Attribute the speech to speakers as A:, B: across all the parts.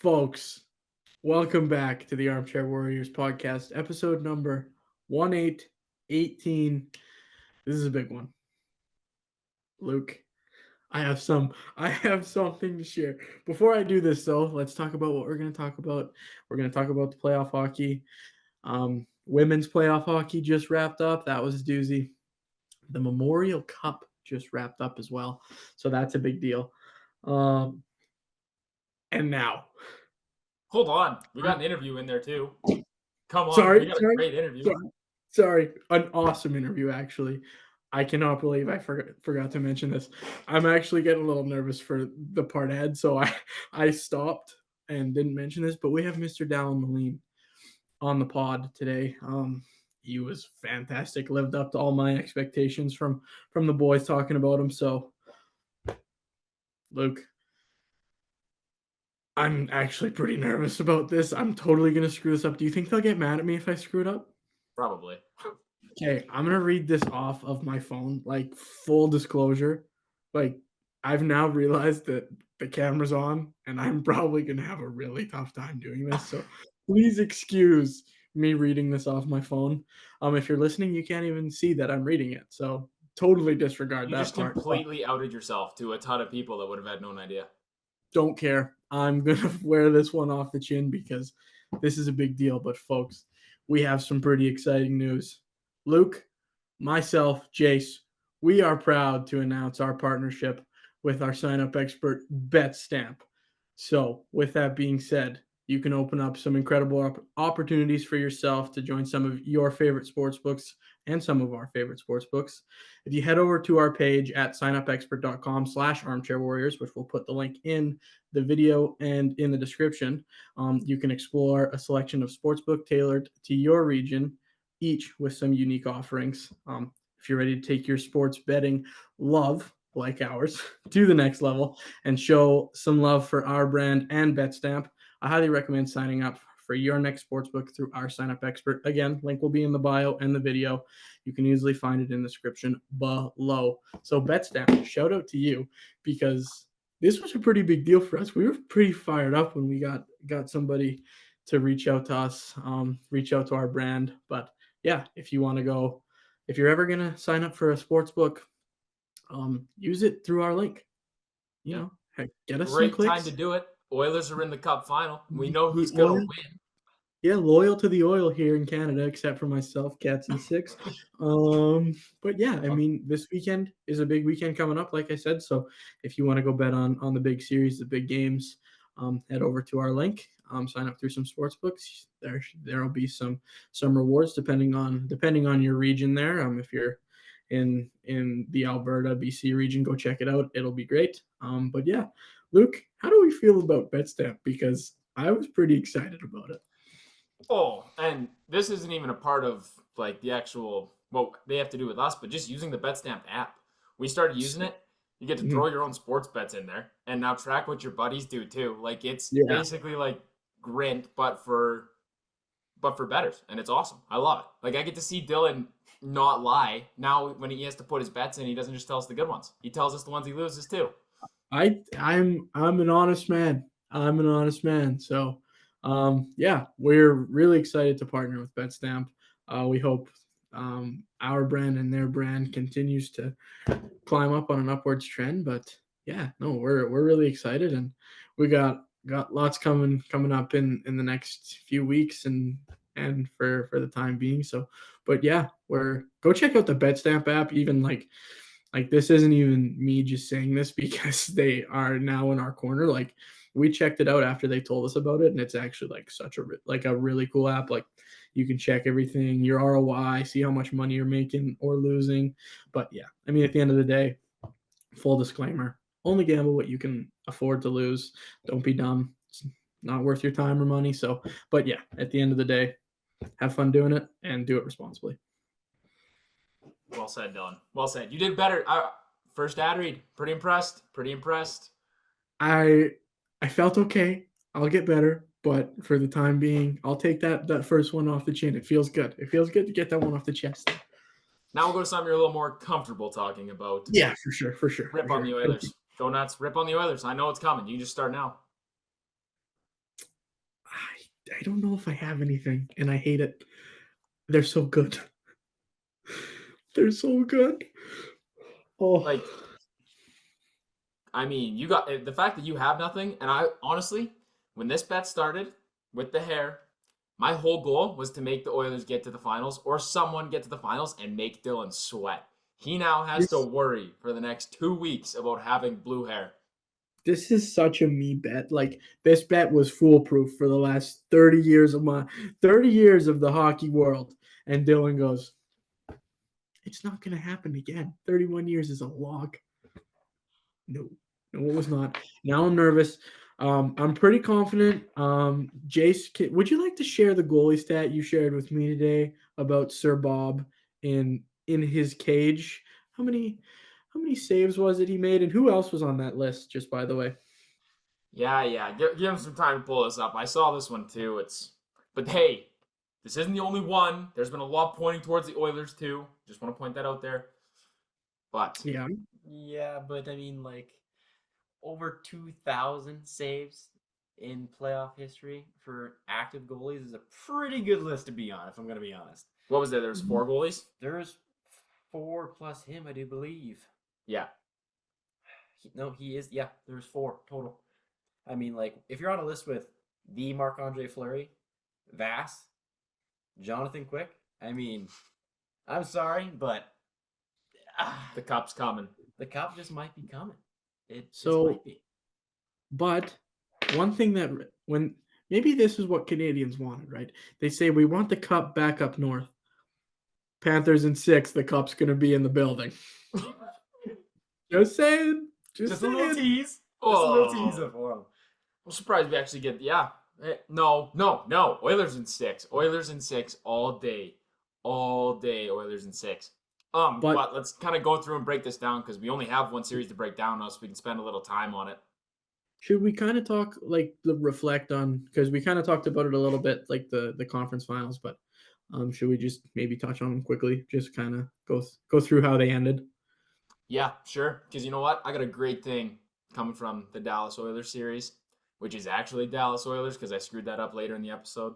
A: Folks, welcome back to the Armchair Warriors podcast, episode number 1818. This is a big one. Luke, I have something to share. Before I do this though, let's talk about what we're going to talk about. We're going to talk about the playoff hockey. Women's playoff hockey just wrapped up. That was a doozy. The Memorial Cup just wrapped up as well. So that's a big deal. And now,
B: hold on. We got an interview in there too. Come on.
A: Sorry,
B: we got a great interview.
A: Sorry. An awesome interview, actually. I cannot believe I forgot to mention this. I'm actually getting a little nervous for the part ahead, so I stopped and didn't mention this, but we have Mr. Dallon Melin on the pod today. He was fantastic, lived up to all my expectations from the boys talking about him. So, Luke, I'm actually pretty nervous about this. I'm totally going to screw this up. Do you think they'll get mad at me if I screw it up?
B: Probably.
A: Okay, I'm going to read this off of my phone, like full disclosure. Like, I've now realized that the camera's on, and I'm probably going to have a really tough time doing this. So please excuse me reading this off my phone. If you're listening, you can't even see that I'm reading it. So totally disregard
B: You
A: that
B: just
A: part.
B: completely outed yourself to a ton of people that would have had no idea.
A: Don't care. I'm going to wear this one off the chin because this is a big deal. But folks, we have some pretty exciting news. Luke, myself, Jace, we are proud to announce our partnership with our sign-up expert, BetStamp. So with that being said, you can open up some incredible opportunities for yourself to join some of your favorite sports books and some of our favorite sports books. If you head over to our page at signupexpert.com/armchairwarriors, which we'll put the link in the video and in the description, you can explore a selection of sportsbook tailored to your region, each with some unique offerings. If you're ready to take your sports betting love, like ours, to the next level and show some love for our brand and BetStamp, I highly recommend signing up for your next sportsbook through our sign up expert. Again, link will be in the bio and the video. You can easily find it in the description below. So BetStamp, shout out to you because this was a pretty big deal for us. We were pretty fired up when we got somebody to reach out to us, reach out to our brand. But yeah, if you want to go, if you're ever gonna sign up for a sports book, use it through our link. You know, heck, get us some
B: Great
A: clicks.
B: time to do it. Oilers are in the Cup final. We know who's
A: The
B: gonna
A: oil-
B: win.
A: Yeah, loyal to the oil here in Canada, except for myself, Cats and Six. But yeah, I mean, this weekend is a big weekend coming up, like I said. So if you want to go bet on the big series, the big games, head over to our link. Sign up through some sports books. There'll be some rewards depending on your region there. If you're in the Alberta, BC region, go check it out. It'll be great. But yeah, Luke, how do we feel about BetStamp? Because I was pretty excited about it.
B: Oh, and this isn't even a part of like the actual what they have to do with us, but just using the BetStamp app. We started using it. You get to throw your own sports bets in there and now track what your buddies do too. Like it's basically like Grint, but for bettors, and it's awesome. I love it. Like I get to see Dylan not lie. Now when he has to put his bets in, he doesn't just tell us the good ones. He tells us the ones he loses too.
A: I'm an honest man. I'm an honest man. So yeah, we're really excited to partner with BetStamp. We hope our brand and their brand continues to climb up on an upwards trend. But yeah, no, we're really excited, and we got lots coming up in the next few weeks and for the time being. So, but yeah, go check out the BetStamp app. Even like this isn't even me just saying this because they are now in our corner. Like we checked it out after they told us about it, and it's actually like such a really cool app. Like you can check everything, your ROI, see how much money you're making or losing. But yeah, I mean, at the end of the day, full disclaimer, only gamble what you can afford to lose. Don't be dumb. It's not worth your time or money. So, but yeah, at the end of the day, have fun doing it and do it responsibly.
B: Well said, Dylan. Well said. You did better. First ad read. Pretty impressed.
A: I felt okay. I'll get better, but for the time being, I'll take that first one off the chin. It feels good. It feels good to get that one off the chest.
B: Now we'll go to something you're a little more comfortable talking about.
A: Yeah, for sure.
B: Rip on the Oilers. Go nuts. Rip on the Oilers. I know it's coming. You just start now.
A: I don't know if I have anything, and I hate it. They're so good. They're so good. Oh,
B: Like, I mean, you got the fact that you have nothing, and I honestly, when this bet started with the hair, my whole goal was to make the Oilers get to the finals or someone get to the finals and make Dylan sweat. He now has to
A: this
B: worry for the next 2 weeks about having blue hair.
A: this is such a me bet. Like this bet was foolproof for the last 30 years of 30 years of the hockey world. And Dylan goes, it's not gonna happen again. 31 years is a log. No, no, it was not. Now I'm nervous. I'm pretty confident. Jace, would you like to share the goalie stat you shared with me today about Sir Bob in his cage? How many how many saves was it he made, and who else was on that list? Just by the way.
B: Yeah. Give him some time to pull this up. I saw this one too. But hey, this isn't the only one. There's been a lot pointing towards the Oilers too. Just want to point that out there. But
A: Yeah.
C: Yeah, but I mean, like, over 2,000 saves in playoff history for active goalies is a pretty good list to be on, if I'm going to be honest.
B: what was there? There was 4 goalies.
C: There's 4 plus him, I do believe.
B: Yeah.
C: He is. Yeah, there's 4 total. I mean, like, if you're on a list with the Marc-Andre Fleury, Vass, Jonathan Quick, I mean, I'm sorry, but
B: The cup's coming.
C: the cup just might be coming. It just
A: So,
C: might be.
A: but one thing that when maybe this is what Canadians wanted, right? They say we want the cup back up north. Panthers in 6, the cup's gonna be in the building. Just saying. Just
C: A little
A: saying.
C: tease. Just a
B: Oh.
C: little teaser for him.
B: I'm surprised we actually get. Yeah. No. Oilers in 6. Oilers in 6 all day. All day. Oilers in 6. But let's kind of go through and break this down because we only have one series to break down now, so we can spend a little time on it.
A: Should we kind of talk reflect on because we kind of talked about it a little bit like the conference finals, but should we just maybe touch on them quickly? Just kind of go through how they ended.
B: Yeah, sure. Because you know what? I got a great thing coming from the Dallas Oilers series, which is actually Dallas Oilers because I screwed that up later in the episode.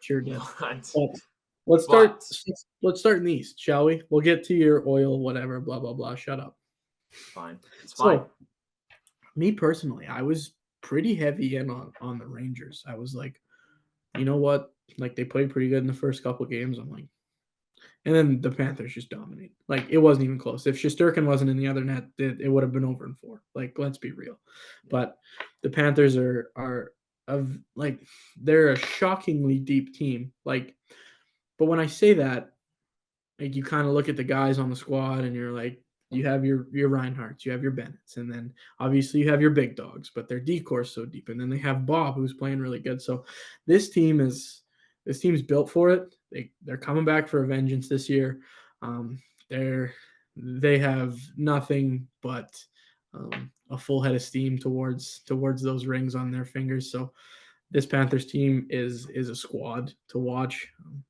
A: Sure did.
B: But,
A: Let's start in the East, shall we? We'll get to your oil, whatever, blah blah blah. Shut up.
B: fine. It's fine.
A: So, me personally, I was pretty heavy in on the Rangers. I was like, you know what? Like they played pretty good in the first couple games. I'm like, and then the Panthers just dominate. Like it wasn't even close. If Shesterkin wasn't in the other net, it would have been over in 4. Like let's be real. But the Panthers are of like they're a shockingly deep team. Like, but when I say that, like you kind of look at the guys on the squad and you're like, you have your Reinhardts, you have your Bennetts, and then obviously you have your big dogs, but their decore's so deep. And then they have Bob who's playing really good. So this team's built for it. They're coming back for a vengeance this year. They have nothing but a full head of steam towards those rings on their fingers. So this Panthers team is a squad to watch.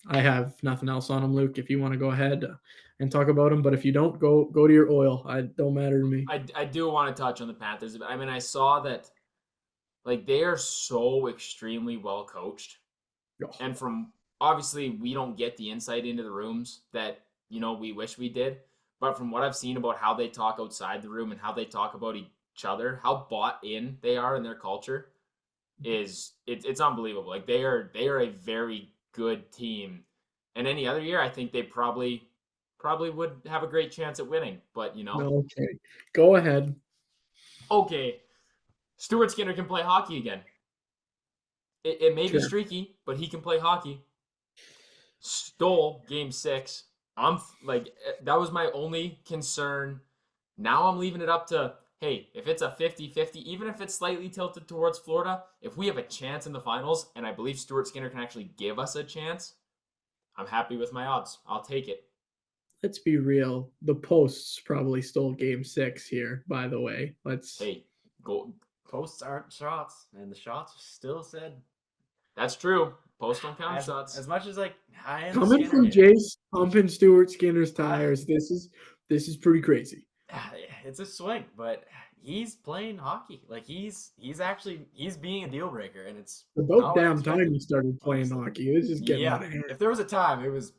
A: I have nothing else on them, Luke. If you want to go ahead and talk about them, but if you don't, go to your oil. It don't matter to me.
B: I do want to touch on the Panthers. I mean, I saw that like they are so extremely well coached.
A: Oh.
B: And from obviously we don't get the insight into the rooms that, we wish we did. But from what I've seen about how they talk outside the room and how they talk about each other, how bought in they are in their culture it's unbelievable. Like they are a very good team. And any other year, I think they probably would have a great chance at winning. But
A: Okay, go ahead.
B: Okay, Stuart Skinner can play hockey again. It may be
A: Sure.
B: streaky, but he can play hockey. Stole game 6. I'm like that was my only concern. Now I'm leaving it up to hey, if it's a 50-50, even if it's slightly tilted towards Florida, if we have a chance in the finals, and I believe Stuart Skinner can actually give us a chance, I'm happy with my odds. I'll take it.
A: Let's be real. The Posts probably stole game 6 here, by the way.
B: Hey, go.
C: Posts aren't shots, and the shots still said.
B: That's true. Posts don't count shots.
C: As much as like I am
A: coming from Jace pumping Stuart Skinner's tires, this is pretty crazy.
C: it's a swing, but he's playing hockey. Like he's being a deal breaker, and it's
A: About
C: not what I
A: damn time
C: expected.
A: he started playing
C: Honestly,
A: hockey. It was just getting
C: yeah.
A: out of hand.
C: If there was a time, it was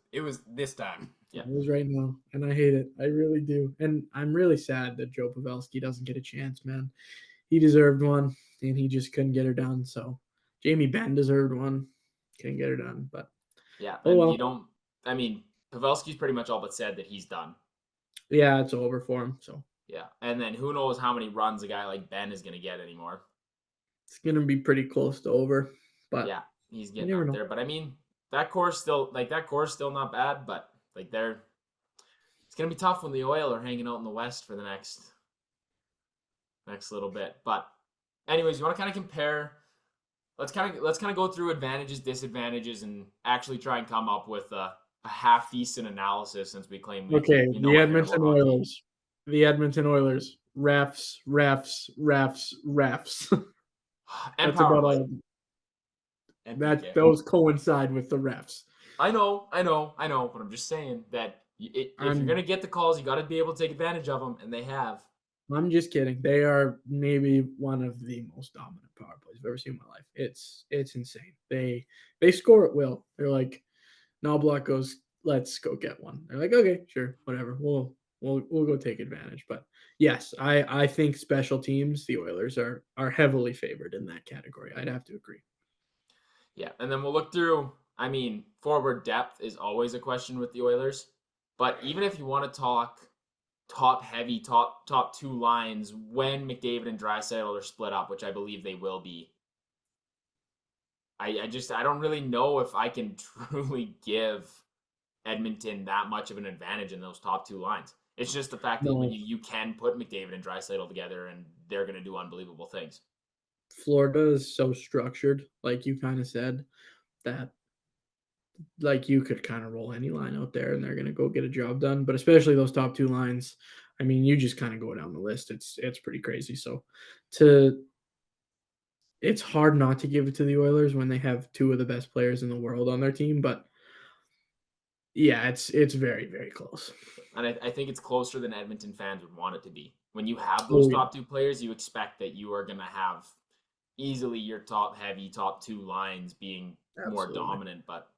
C: this time.
B: Yeah.
A: It was right now, and I hate it. I really do. And I'm really sad that Joe Pavelski doesn't get a chance, man. He deserved one, and he just couldn't get her done. So Jamie Benn deserved one, couldn't get her done. But
B: Yeah,
A: oh
B: and
A: well.
B: you don't. I mean, Pavelski's pretty much all but said that he's done.
A: Yeah, it's over for him. So
B: Yeah, and then who knows how many runs a guy like Ben is going to get anymore.
A: it's gonna be pretty close to over. But
B: Yeah, he's
A: you
B: getting
A: never
B: up
A: know.
B: there. But I mean, that core's still not bad. But like it's gonna be tough when the Oil are hanging out in the West for the next little bit. But anyways, you want to kind of compare. Let's kind of go through advantages, disadvantages, and actually try and come up with a half decent analysis since we claim
A: Okay,
B: we
A: the
B: know a hair about
A: Edmonton
B: hockey.
A: Oilers. The Edmonton Oilers. Refs, refs, refs, refs.
B: And
A: That's
B: power
A: about
B: play.
A: all.
C: And
A: That
C: PK.
A: those coincide with the refs.
B: I know, but I'm just saying that if you're gonna get the calls, you got to be able to take advantage of them, and they have.
A: I'm just kidding. They are maybe one of the most dominant power plays I've ever seen in my life. It's insane. They score at will. They're like, Knobloch goes, let's go get one. They're like, okay, sure, whatever. We'll go take advantage. But yes, I think special teams, the Oilers are heavily favored in that category. I'd have to agree.
B: Yeah, and then we'll look through. I mean, forward depth is always a question with the Oilers, but even if you want to talk top heavy, top two lines when McDavid and Draisaitl are split up, which I believe they will be. I don't really know if I can truly give Edmonton that much of an advantage in those top two lines. It's just the fact that when
A: No,
B: you can put McDavid and Draisaitl together and they're going to do unbelievable things.
A: Florida is so structured, like you kind of said, that like you could kind of roll any line out there and they're going to go get a job done. But especially those top two lines, I mean, you just kind of go down the list. It's pretty crazy. So to it's hard not to give it to the Oilers when they have two of the best players in the world on their team. But yeah, it's very very close.
B: And I think it's closer than Edmonton fans would want it to be. When you have those
A: Oh yeah,
B: top two players, you expect that you are going to have easily your top heavy, top two lines being more
A: absolutely.
B: dominant, but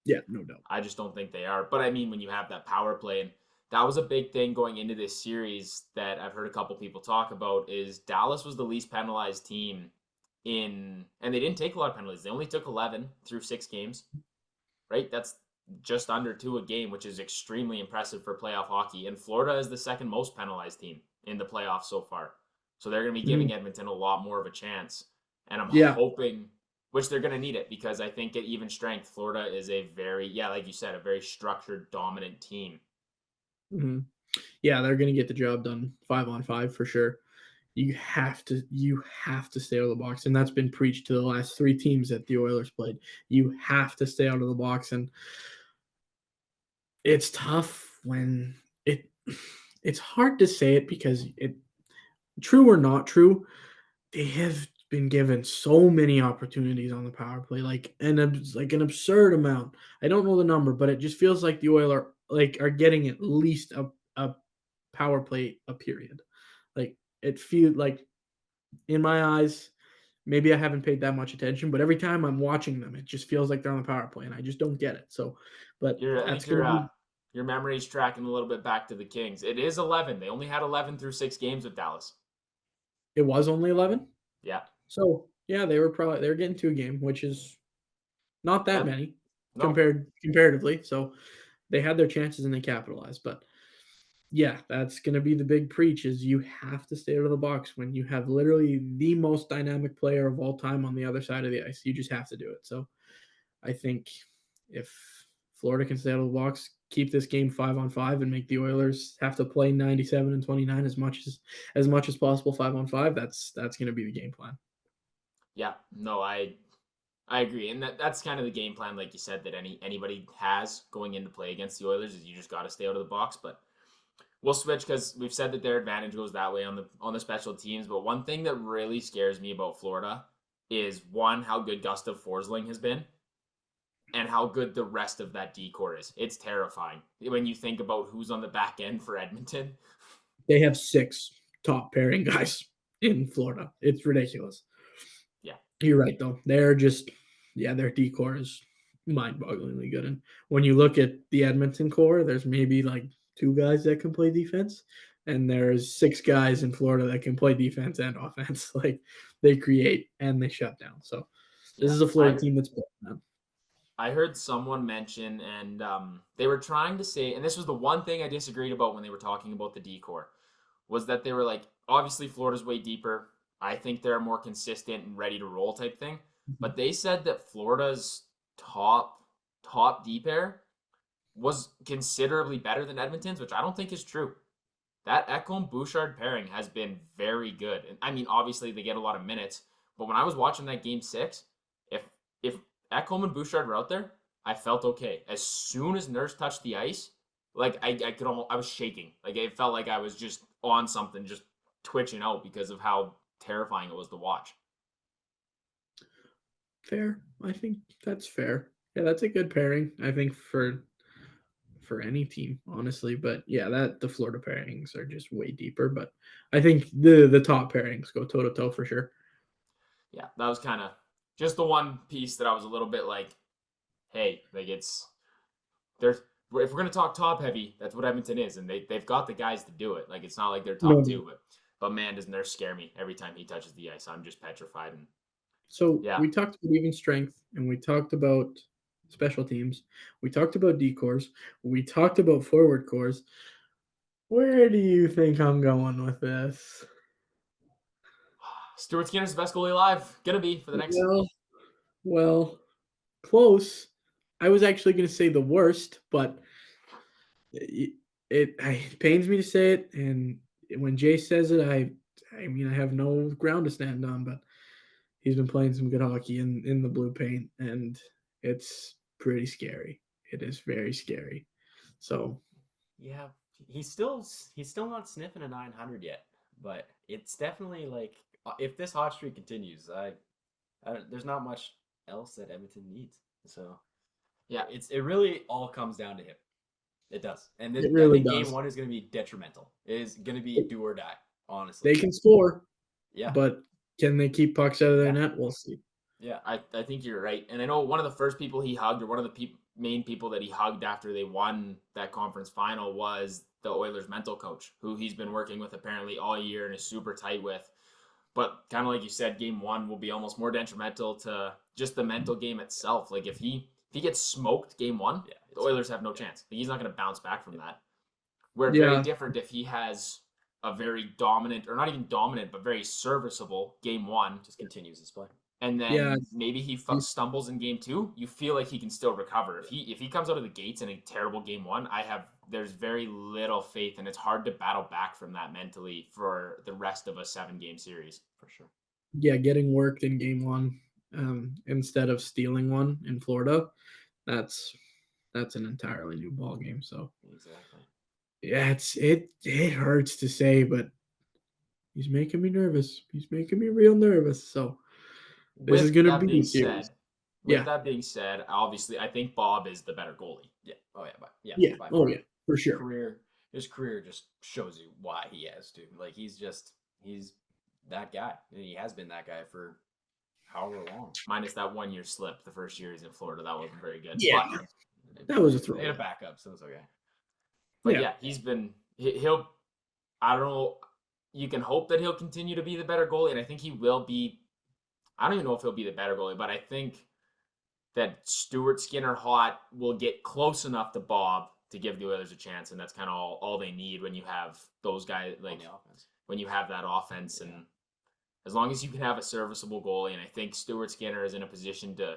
A: Yeah, no doubt.
B: I just don't think they are. But I mean, when you have that power play, and that was a big thing going into this series that I've heard a couple people talk about is Dallas was the least penalized team and they didn't take a lot of penalties. They only took 11 through 6 games, right? That's just under 2 a game, which is extremely impressive for playoff hockey. And Florida is the second most penalized team in the playoffs so far. So they're going to be
A: Mhm.
B: giving Edmonton a lot more of a chance. And I'm
A: Yeah,
B: hoping, which they're going to need it because I think at even strength, Florida is a very, yeah, like you said, a very structured, dominant team.
A: hmm yeah, they're gonna get the job done 5-on-5 for sure. You have to stay out of the box, and that's been preached to the last three teams that the Oilers played. You have to stay out of the box, and it's tough when it. It's hard to say it because it, true or not true, they have been given so many opportunities on the power play, like an absurd amount. I don't know the number, but it just feels like the Oilers are getting at least a power play a period. Like it feels like in my eyes, maybe I haven't paid that much attention, but every time I'm watching them, it just feels like they're on the power play, and I just don't get it. So, but
B: I
A: that's
B: think
A: gonna be.
B: your memory's tracking a little bit back to the Kings. It is 11. They only had 11 through 6 games with Dallas.
A: It was only 11,
B: Yeah.
A: so yeah, they were getting to a game, which is not that
B: That
A: many
B: no.
A: comparatively. So they had their chances and they capitalized. But yeah, that's going to be the big preach is you have to stay out of the box when you have literally the most dynamic player of all time on the other side of the ice. You just have to do it. So I think if Florida can stay out of the box, keep this game 5-on-5 and make the Oilers have to play 97 and 29 as much as possible 5-on-5, that's going to be the game plan.
B: Yeah. No, I agree. And that's kind of the game plan, like you said, that anybody has going into play against the Oilers is you just got to stay out of the box. But we'll switch because we've said that their advantage goes that way on the special teams. But one thing that really scares me about Florida is one, how good Gustav Forsling has been and how good the rest of that decor is. It's terrifying when you think about who's on the back end for Edmonton.
A: They have 6 top pairing guys in Florida. It's ridiculous.
B: Yeah.
A: You're right, though. They're just, their D core is mind-bogglingly good. And when you look at the Edmonton core, there's maybe like 2 guys that can play defense, and there's 6 guys in Florida that can play defense and offense. Like they create and they shut down. So this is a Florida team that's built, man.
B: I heard someone mention, and they were trying to say, and this was the one thing I disagreed about when they were talking about the D-core, was that they were like, obviously Florida's way deeper. I think they're more consistent and ready to roll type thing. But they said that Florida's top D pair was considerably better than Edmonton's, which I don't think is true. That Ekholm Bouchard pairing has been very good. And I mean, obviously they get a lot of minutes, but when I was watching that game 6, if Ekholm and Bouchard were out there, I felt okay. As soon as Nurse touched the ice, like I could almost, I was shaking. Like it felt like I was just on something, just twitching out because of how terrifying it was to watch.
A: Fair. I think that's fair. Yeah, that's a good pairing. I think for any team, honestly. But yeah, that the Florida pairings are just way deeper. But I think the top pairings go toe to toe for sure.
B: Yeah, that was kind of just the one piece that I was a little bit like, hey, like there's if we're gonna talk top heavy, that's what Edmonton is, and they've got the guys to do it. Like it's not like they're top two, but man, doesn't Nurse scare me every time he touches the ice. I'm just petrified. And
A: so
B: yeah,
A: we talked about even strength, and we talked about special teams. We talked about D cores. We talked about forward cores. Where do you think I'm going with this?
B: Stuart Skinner's the best goalie alive. Gonna be for the next.
A: Well, close. I was actually going to say the worst, but it pains me to say it. And when Jay says it, I mean, I have no ground to stand on, but he's been playing some good hockey in the blue paint, and it's pretty scary. It is very scary. So
C: yeah, he's still not sniffing a 900 yet, but it's definitely like if this hot streak continues, there's not much else that Edmonton needs. So
B: yeah,
C: it really all comes down to him. It does, and
A: it
C: I
A: really
C: think
A: does.
C: game 1 is going to be detrimental. It is going to be do or die. Honestly,
A: They can score,
C: yeah,
A: but can they keep pucks out of their net? We'll see.
B: Yeah, I think you're right. And I know one of the first people he hugged, or one of the main people that he hugged after they won that conference final, was the Oilers' mental coach, who he's been working with apparently all year and is super tight with. But kind of like you said, game 1 will be almost more detrimental to just the mental game itself. Like if he gets smoked game 1, the Oilers have no chance. Like he's not going to bounce back from that. We're very different if he has a very dominant, or not even dominant, but very serviceable game 1.
C: Just continues his play.
B: And then maybe he stumbles in game 2. You feel like he can still recover. If he comes out of the gates in a terrible game 1, there's very little faith, and it's hard to battle back from that mentally for the rest of a 7-game series for sure.
A: Yeah, getting worked in game 1 instead of stealing one in Florida, that's an entirely new ball game. So
C: exactly.
A: Yeah, it hurts to say, but he's making me nervous. He's making me real nervous. So this is going to be a series.
B: With that being said, obviously, I think Bob is the better goalie.
C: Yeah. Oh yeah.
A: Yeah. Oh yeah, for sure.
C: His career just shows you why he has to. Like he's that guy, and he has been that guy for however long.
B: Minus that 1-year slip, the first year he's in Florida, that wasn't very good.
A: Yeah, but that was a throw.
C: They had a backup, so it's okay.
B: But yeah, he'll. I don't know. You can hope that he'll continue to be the better goalie, and I think he will be. I don't even know if he'll be the better goalie, but I think that Stuart Skinner Hot will get close enough to Bob to give the Oilers a chance, and that's kind of all they need when you have those guys, like when you have that offense. And as long as you can have a serviceable goalie, and I think Stuart Skinner is in a position to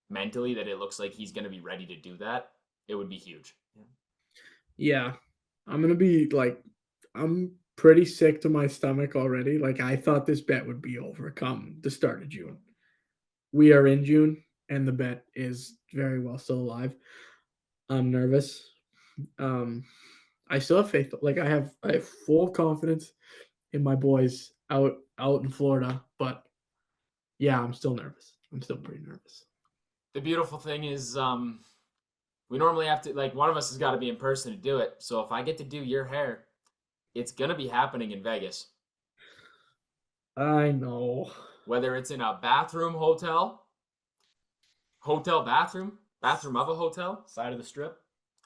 B: mentally that it looks like he's going to be ready to do that, it would be huge.
A: Yeah, I'm going to be like, I'm pretty sick to my stomach already. Like I thought this bet would be over come the start of June. We are in June, and the bet is very well still alive. I'm nervous. I still have faith. Like I have full confidence in my boys out in Florida, but yeah, I'm still nervous. I'm still pretty nervous.
B: The beautiful thing is, we normally have to, like, one of us has got to be in person to do it. So if I get to do your hair, it's going to be happening in Vegas.
A: I know.
B: Whether it's in a bathroom hotel bathroom of a hotel,
C: Side of the strip.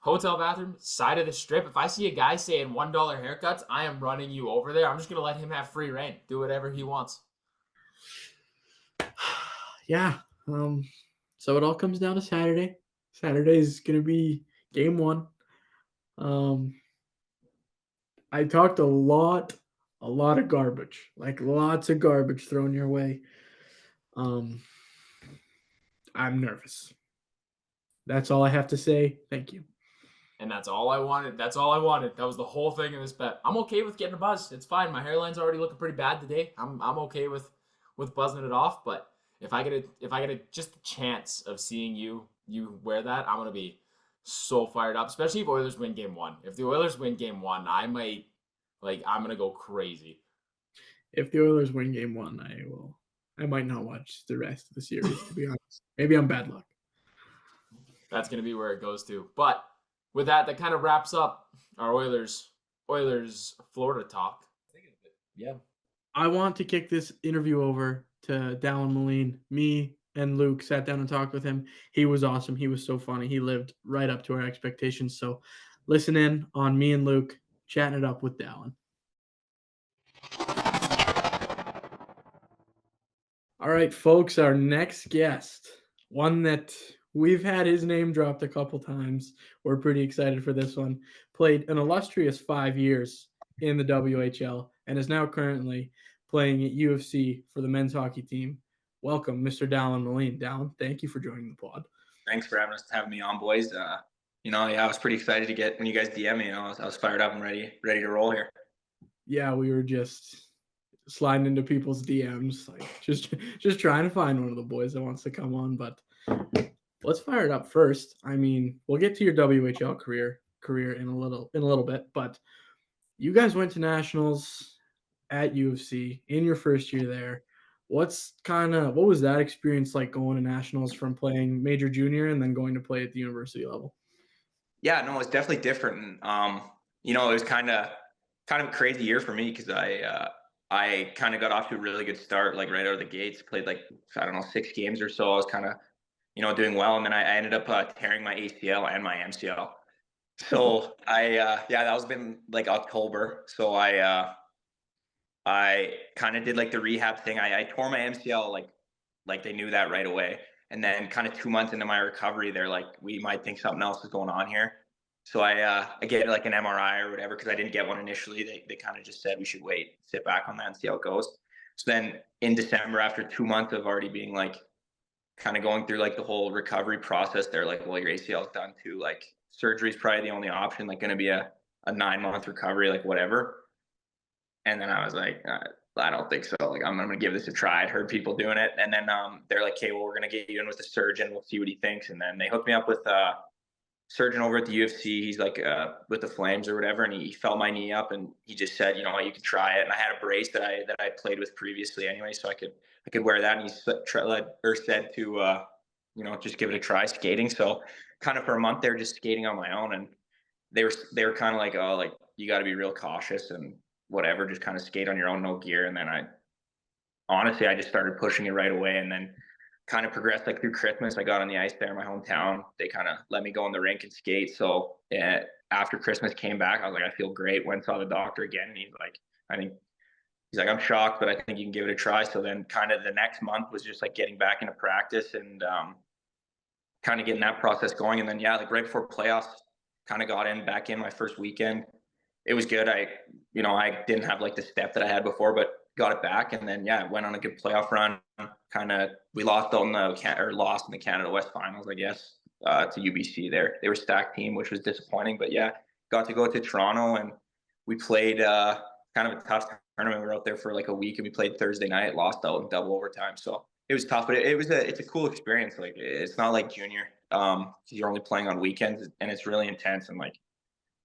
B: hotel bathroom, side of the strip. If I see a guy saying $1 haircuts, I am running you over there. I'm just going to let him have free reign. Do whatever he wants.
A: Yeah. So it all comes down to Saturday. Saturday is going to be game 1. I talked a lot of garbage, like lots of garbage thrown your way. I'm nervous. That's all I have to say. Thank you.
B: And that's all I wanted. That was the whole thing in this bet. I'm okay with getting a buzz. It's fine. My hairline's already looking pretty bad today. I'm okay with buzzing it off. But if I get just a chance of seeing you wear that, I'm gonna be so fired up. Especially if Oilers win game 1. If the Oilers win game 1, I'm gonna go crazy.
A: If the Oilers win game 1, I might not watch the rest of the series, to be honest. Maybe I'm bad luck.
B: That's gonna be where it goes to. But with that kind of wraps up our Oilers Florida talk.
C: Yeah.
A: I want to kick this interview over to Dallon Melin. Me and Luke sat down and talked with him. He was awesome. He was so funny. He lived right up to our expectations. So listen in on me and Luke chatting it up with Dallon. All right, folks, our next guest, one that we've had his name dropped a couple times. We're pretty excited for this one. Played an illustrious 5 years in the WHL and is now currently playing at UFC for the men's hockey team. Welcome, Mr. Dallon Melin. Dallon, thank you for joining the pod.
D: Thanks for having me on, boys. I was pretty excited to get when you guys DM me. I was fired up and ready to roll here.
A: Yeah, we were just sliding into people's DMs, like just trying to find one of the boys that wants to come on. But let's fire it up first. I mean, we'll get to your WHL career in a little bit, but you guys went to nationals at UFC in your first year there. What was that experience like going to nationals from playing major junior and then going to play at the university level?
D: Yeah, no, it's definitely different. It was kind of a crazy year for me because I kind of got off to a really good start, like right out of the gates. Played 6 games or so. I was kind of doing well, and then I ended up tearing my ACL and my MCL. So that was been like October. So I kind of did like the rehab thing. I tore my MCL like they knew that right away. And then kind of 2 months into my recovery, they're like, we might think something else is going on here. So I get like an MRI or whatever, because I didn't get one initially. They kind of just said we should wait, sit back on that and see how it goes. So then in December, after 2 months of already being like kind of going through like the whole recovery process, they're like, well, your ACL is done too. Like surgery is probably the only option, like going to be a 9-month recovery, like whatever. And then I was like, I don't think so. Like, I'm going to give this a try. I'd heard people doing it. And then they're like, okay, well, we're going to get you in with a surgeon. We'll see what he thinks. And then they hooked me up with a surgeon over at the UFC. He's like with the Flames or whatever. And he felt my knee up and he just said, you can try it. And I had a brace that I played with previously anyway. So I could wear that. And he said to, just give it a try skating. So kind of for a month there, just skating on my own. And they were kind of like, oh, like you got to be real cautious and whatever, just kind of skate on your own, no gear. And then I just started pushing it right away, and then kind of progressed like through Christmas. I got on the ice there in my hometown. They kind of let me go in the rink and skate. So after Christmas came back, I was like, I feel great. Went saw the doctor again, and he's like, I'm shocked, but I think you can give it a try. So then kind of the next month was just like getting back into practice and kind of getting that process going. And then like right before playoffs, kind of got back in my first weekend. It was good. I didn't have like the step that I had before, but got it back. And then, went on a good playoff run. We lost in the Canada West Finals, I guess, to UBC there. They were a stacked team, which was disappointing, but got to go to Toronto and we played kind of a tough tournament. We were out there for like a week and we played Thursday night, lost out in double overtime. So it was tough, but it's a cool experience. Like it's not like junior. You're only playing on weekends and it's really intense. And like,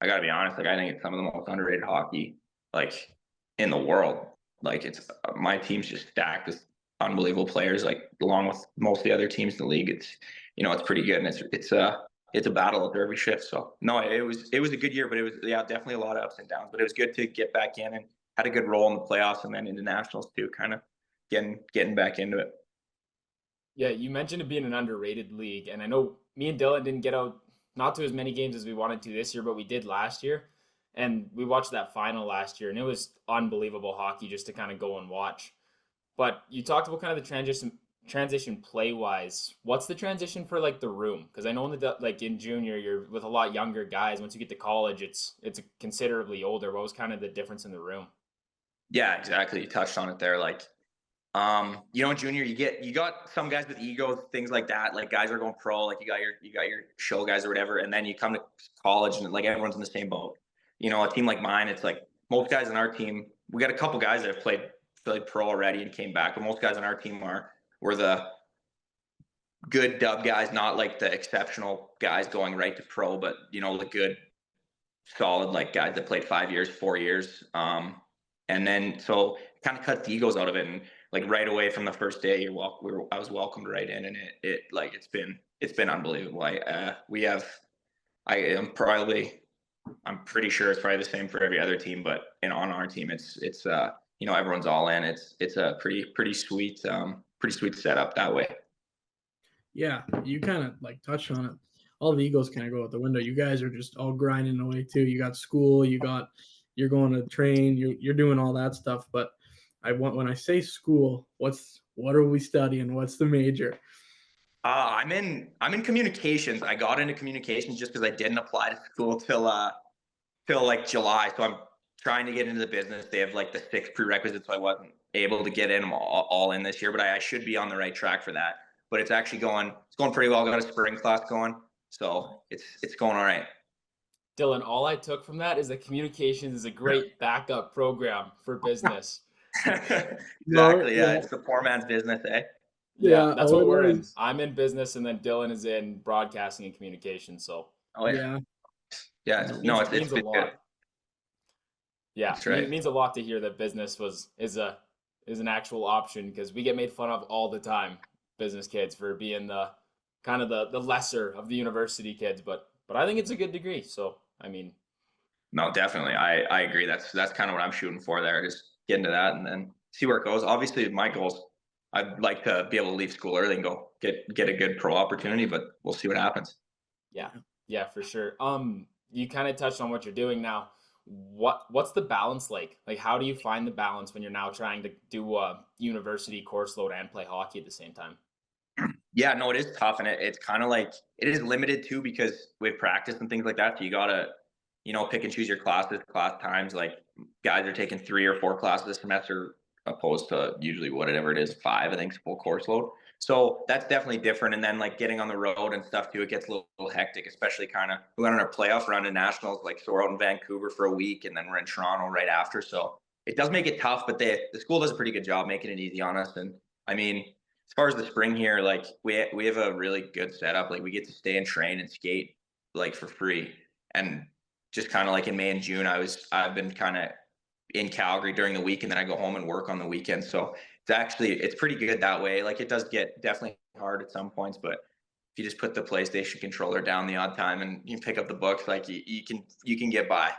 D: I gotta be honest, like I think it's some of the most underrated hockey like in the world. Like it's my team's just stacked with unbelievable players, like along with most of the other teams in the league. It's it's pretty good, and it's it's a battle out there every shift. So no, it was a good year, but it was definitely a lot of ups and downs. But it was good to get back in and had a good role in the playoffs and then into nationals too, kind of getting back into it.
B: Yeah, you mentioned it being an underrated league, and I know me and Dylan didn't get out not to as many games as we wanted to this year, but we did last year. And we watched that final last year, and it was unbelievable hockey just to kind of go and watch. But you talked about kind of the transition play wise. What's the transition for like the room? Because I know in the like in junior, you're with a lot younger guys. Once you get to college, it's considerably older. What was kind of the difference in the room?
D: Yeah, exactly. You touched on it there. Like, in junior, you got some guys with egos, things like that. Like guys are going pro, like you got your show guys or whatever, and then you come to college and like everyone's in the same boat. A team like mine, it's like most guys on our team. We got a couple guys that have played pro already and came back, but most guys on our team were the good dub guys, not like the exceptional guys going right to pro, but the good solid like guys that played 5 years, 4 years. And then so it kind of cuts the egos out of it, and like right away from the first day, I was welcomed right in, and it like it's been unbelievable. I'm pretty sure it's probably the same for every other team, but on our team, it's everyone's all in. It's a pretty sweet setup that way.
A: Yeah, you kind of like touched on it. All the egos kind of go out the window. You guys are just all grinding away too. You got school, you're going to train, you're doing all that stuff. But when I say school, what are we studying? What's the major?
D: I'm in communications. I got into communications just because I didn't apply to school till like July. So I'm trying to get into the business. They have like the 6 prerequisites, so I wasn't able to get in them all in this year. But I should be on the right track for that. But it's actually going pretty well. I got a spring class going, so it's going all right.
B: Dylan, all I took from that is that communications is a great backup program for business.
D: Exactly. Yeah, it's the poor man's business, eh?
B: Yeah, that's what we're in. I'm in business, and then Dylan is in broadcasting and communications. So,
A: yeah.
D: It
B: means a lot.
D: good.
B: Yeah,
D: That's right.
B: it means a lot to hear that business is an actual option, because we get made fun of all the time, business kids, for being the kind of the lesser of the university kids. But I think it's a good degree. So I mean,
D: no, definitely, I agree. That's kind of what I'm shooting for there. Just get into that and then see where it goes. Obviously, my goals, I'd like to be able to leave school early and go get a good pro opportunity, but we'll see what happens.
B: Yeah, for sure. You kind of touched on what you're doing now. What's the balance like? Like, how do you find the balance when you're now trying to do a university course load and play hockey at the same time?
D: Yeah, no, it is tough, and it's kind of like it is limited too because with practice and things like that. So you gotta, pick and choose your classes, class times. Like guys are taking 3 or 4 classes a semester, opposed to usually whatever it is, 5, I think, full course load. So that's definitely different. And then like getting on the road and stuff too, it gets a little hectic, especially kind of we went on our playoff run in nationals. Like so we're out in Vancouver for a week, and then we're in Toronto right after. So it does make it tough, but the school does a pretty good job making it easy on us. And I mean, as far as the spring here, like we have a really good setup. Like we get to stay and train and skate like for free. And just kind of like in May and June, I've been kind of in Calgary during the week, and then I go home and work on the weekend. So it's pretty good that way. Like it does get definitely hard at some points, but if you just put the PlayStation controller down the odd time and you pick up the books, like you can get by.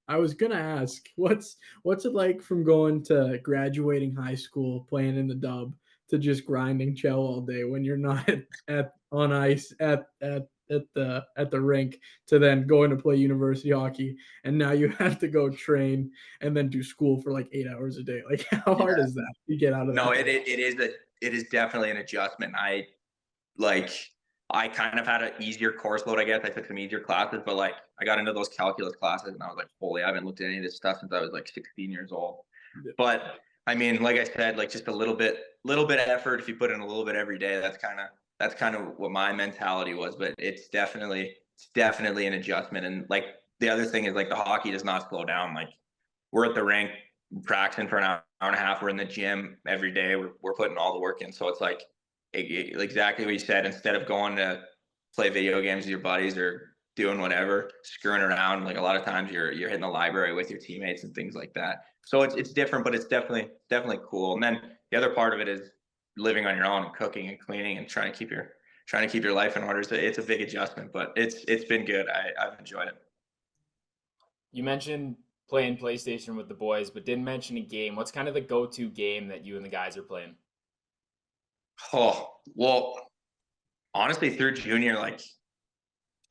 A: I was gonna ask, what's it like from going to graduating high school, playing in the dub, to just grinding chow all day when you're not at on ice at the rink, to then going to play university hockey, and now you have to go train and then do school for like 8 hours a day. Like how hard is that to get out of
D: No,
A: that?
D: it is definitely an adjustment. I kind of had an easier course load, I guess. I took some easier classes, but like I got into those calculus classes and I was like, holy, I haven't looked at any of this stuff since I was like 16 years old. But I mean, like I said, like just a little bit of effort. If you put in a little bit every day, that's kind of what my mentality was. But it's definitely an adjustment. And like the other thing is like the hockey does not slow down. Like we're at the rink practicing for an hour and a half. We're in the gym every day. We're putting all the work in. So it's like exactly what you said. Instead of going to play video games with your buddies or doing whatever, screwing around, like a lot of times you're hitting the library with your teammates and things like that. So it's different, but it's definitely cool. And then the other part of it is living on your own and cooking and cleaning and trying to keep trying to keep your life in order. It's a big adjustment, but it's been good. I've enjoyed it.
B: You mentioned playing PlayStation with the boys, but didn't mention a game. What's kind of the go-to game that you and the guys are playing?
D: Oh, well, honestly, through junior, like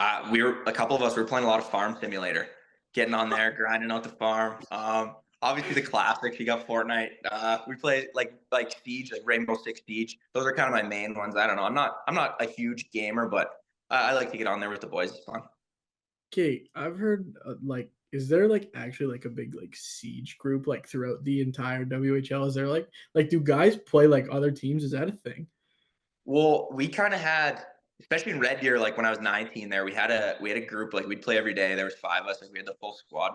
D: a couple of us were playing a lot of Farm Simulator, getting on there, grinding out the farm. Obviously the classics. You got Fortnite. We play like Siege, like Rainbow Six Siege. Those are kind of my main ones. I don't know. I'm not a huge gamer, but I like to get on there with the boys. It's fun.
A: Okay, I've heard like, is there like actually like a big like siege group like throughout the entire WHL? Is there like do guys play like other teams? Is that a thing?
D: Well, we kind of had, especially in Red Deer, like when I was 19 there, we had a group, like we'd play every day. There was 5 of us, like we had the full squad.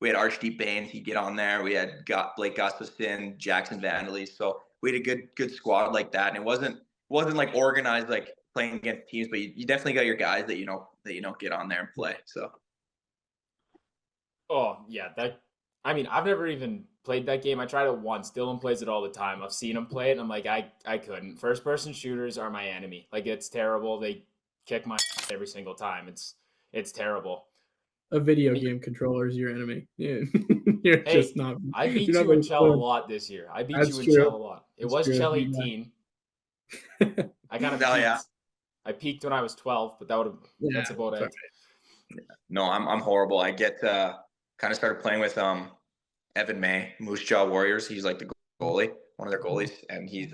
D: We had Archdeep Baines, he'd get on there. We had got Blake Gustafson, Jackson Vandalese. So we had a good squad like that. And it wasn't like organized like playing against teams, but you definitely got your guys that get on there and play. So
B: Oh, yeah, I mean, I've never even played that game. I tried it once. Dylan plays it all the time. I've seen him play it, and I'm like, I couldn't. First person shooters are my enemy. Like, it's terrible. They kick my every single time. It's terrible.
A: A video
B: Me-
A: game controller is your enemy. Yeah. You're
B: Hey,
A: just not
B: I beat
A: you're not
B: you in
A: very
B: Chell a
A: fun.
B: lot this year. I beat
A: That's
B: you in
A: true.
B: Chell a lot. It
A: That's
B: was
A: true.
B: Chell
A: Yeah.
B: 18. I kind of
D: oh
B: peaked.
D: yeah.
B: I peaked when I was 12, but that's about
A: sorry.
B: it.
D: No, I'm horrible. I get kind of started playing with Evan May, Moose Jaw Warriors. He's like the goalie, one of their goalies, and he's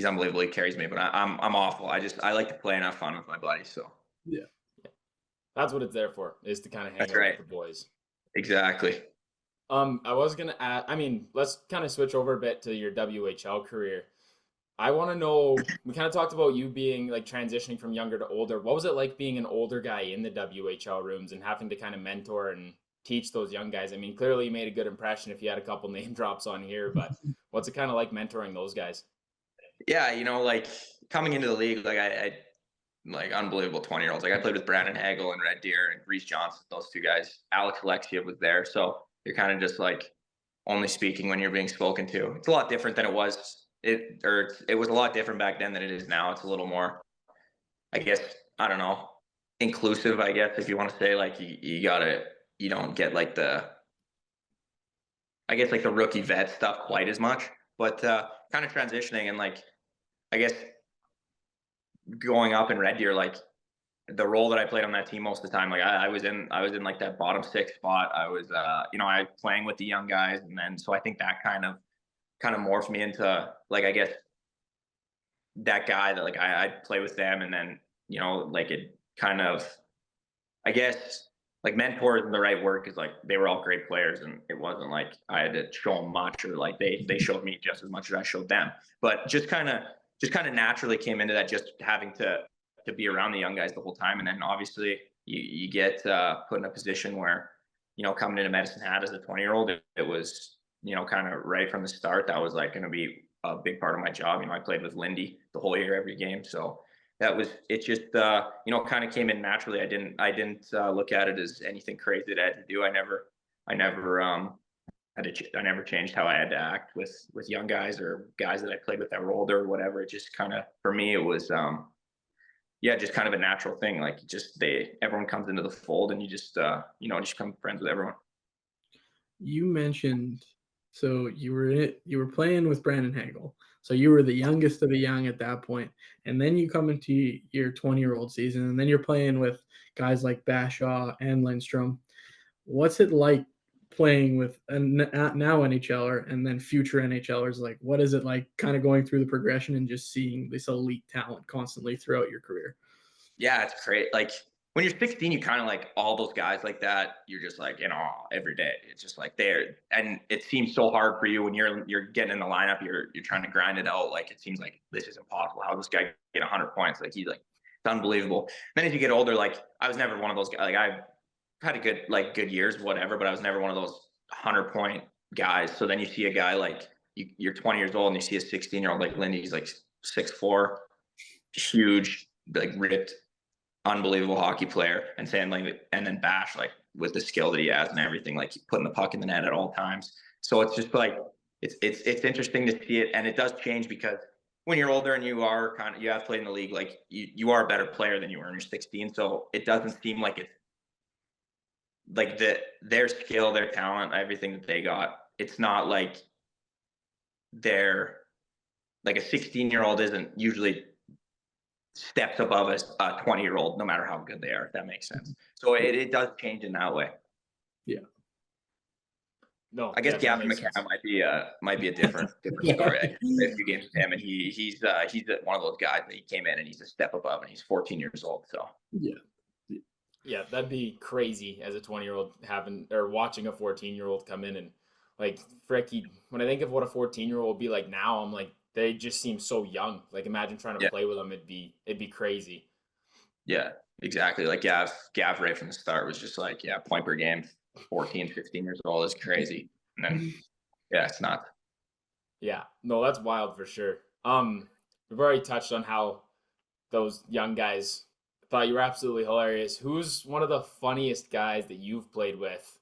D: unbelievable. He carries me, but I'm awful. I like to play and have fun with my buddies. So
A: Yeah.
B: That's what it's there for, is to kind of hang
D: that's
B: out
D: right.
B: with the boys.
D: Exactly.
B: I was gonna add. I mean, let's kind of switch over a bit to your WHL career. I want to know. We kind of talked about you being like transitioning from younger to older. What was it like being an older guy in the WHL rooms and having to kind of mentor and teach those young guys? I mean, clearly you made a good impression if you had a couple name drops on here, but what's it kind of like mentoring those guys?
D: Yeah, like coming into the league, like I like unbelievable 20-year-olds. Like I played with Brandon Hagel and Red Deer and Reese Johnson, those 2 guys. Alex Alexiev was there, so you're kind of just like only speaking when you're being spoken to. It's a lot different than it was. It was a lot different back then than it is now. It's a little more, I guess, I don't know, inclusive. I guess if you want to say like you don't get like I guess like the rookie vet stuff quite as much, but kind of transitioning and like I guess going up in Red Deer, like the role that I played on that team most of the time, like I was in like that bottom 6 spot. I was I playing with the young guys, and then so I think that kind of morphed me into like I guess that guy that like I'd play with them, and then like it kind of I guess like mentor isn't the right word because like they were all great players, and it wasn't like I had to show them much or like they showed me just as much as I showed them, but just kind of naturally came into that, just having to be around the young guys the whole time. And then obviously you get put in a position where coming into Medicine Hat as a 20-year-old, it was kind of right from the start that was like going to be a big part of my job. I played with Lindy the whole year, every game, so that was it. Just kind of came in naturally. I didn't look at it as anything crazy that I had to do. I never changed how I had to act with young guys or guys that I played with that were older or whatever. It just kind of, for me, it was just kind of a natural thing. Like everyone comes into the fold, and you just just become friends with everyone.
A: You mentioned so you were playing with Brandon Hagel. So you were the youngest of the young at that point. And then you come into your 20-year-old season, and then you're playing with guys like Bashaw and Lindstrom. What's it like playing with a now NHLer and then future NHLers? Like, what is it like kind of going through the progression and just seeing this elite talent constantly throughout your career?
D: Yeah, it's great. Like when you're 16, you kind of like all those guys like that. You're just like in awe every day. It's just like there, and it seems so hard for you when you're getting in the lineup. You're trying to grind it out. Like it seems like this is impossible. How this guy get 100 points? Like it's unbelievable. Then as you get older, like I was never one of those guys. Like I had a good years, whatever, but I was never one of those 100-point guys. So then you see a guy like you're 20 years old, and you see a 16-year-old like Lindy. He's like 6'4", huge, like ripped, unbelievable hockey player, and Stanley, and then Bash, like with the skill that he has and everything, like putting the puck in the net at all times. So it's just like it's interesting to see it, and it does change because when you're older and you have played in the league, like you are a better player than you were when you're 16. So it doesn't seem like it's like their skill, their talent, everything that they got. It's not like they're like a 16-year-old isn't usually steps above a 20-year-old, no matter how good they are, if that makes sense. So it does change in that way.
A: Yeah.
B: No,
D: I guess
B: that
D: Gavin
B: makes
D: McCann
B: sense.
D: might be a different story. I played a few games with him, and he's one of those guys that he came in and he's a step above, and he's 14 years old. So
A: Yeah.
B: Yeah, that'd be crazy as a 20-year-old having or watching a 14-year-old come in and like Fricky. When I think of what a 14-year-old would be like now, I'm like they just seem so young. Like imagine trying to
D: yeah,
B: play with them, it'd be crazy.
D: yeah, exactly. Like Gav right from the start was just like, yeah, point per game, 14, 15 years old is crazy. And then yeah, it's not.
B: Yeah, no, that's wild for sure. We've already touched on how those young guys thought you were absolutely hilarious. Who's one of the funniest guys that you've played with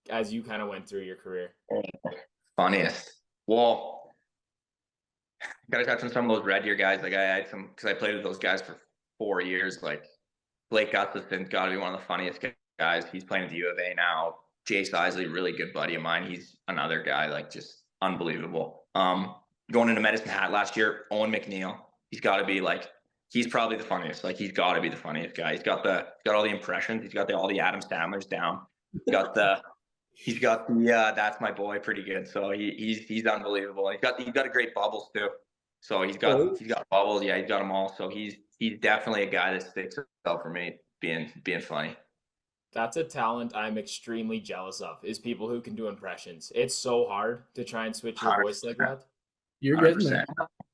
B: as you kind of went through your career?
D: Funniest. Well, gotta touch on some of those Red Deer guys. Like I had some because I played with those guys for 4 years. Like Blake Gustafson's got to be one of the funniest guys. He's playing at the U of A now. Jay Sisley, really good buddy of mine. He's another guy, like just unbelievable. Going into Medicine Hat last year, Owen McNeil. He's got to be like, he's probably the funniest. Like he's got to be the funniest guy. He's got all the impressions. He's got all the Adam Sandlers down. He's got the that's my boy pretty good. So he's unbelievable. He's got a great bubbles too. So he's got bubbles. Yeah, he's got them all. So he's definitely a guy that sticks out for me being funny.
B: That's a talent I'm extremely jealous of. Is people who can do impressions. It's so hard to try and switch your voice like that.
A: You're getting there.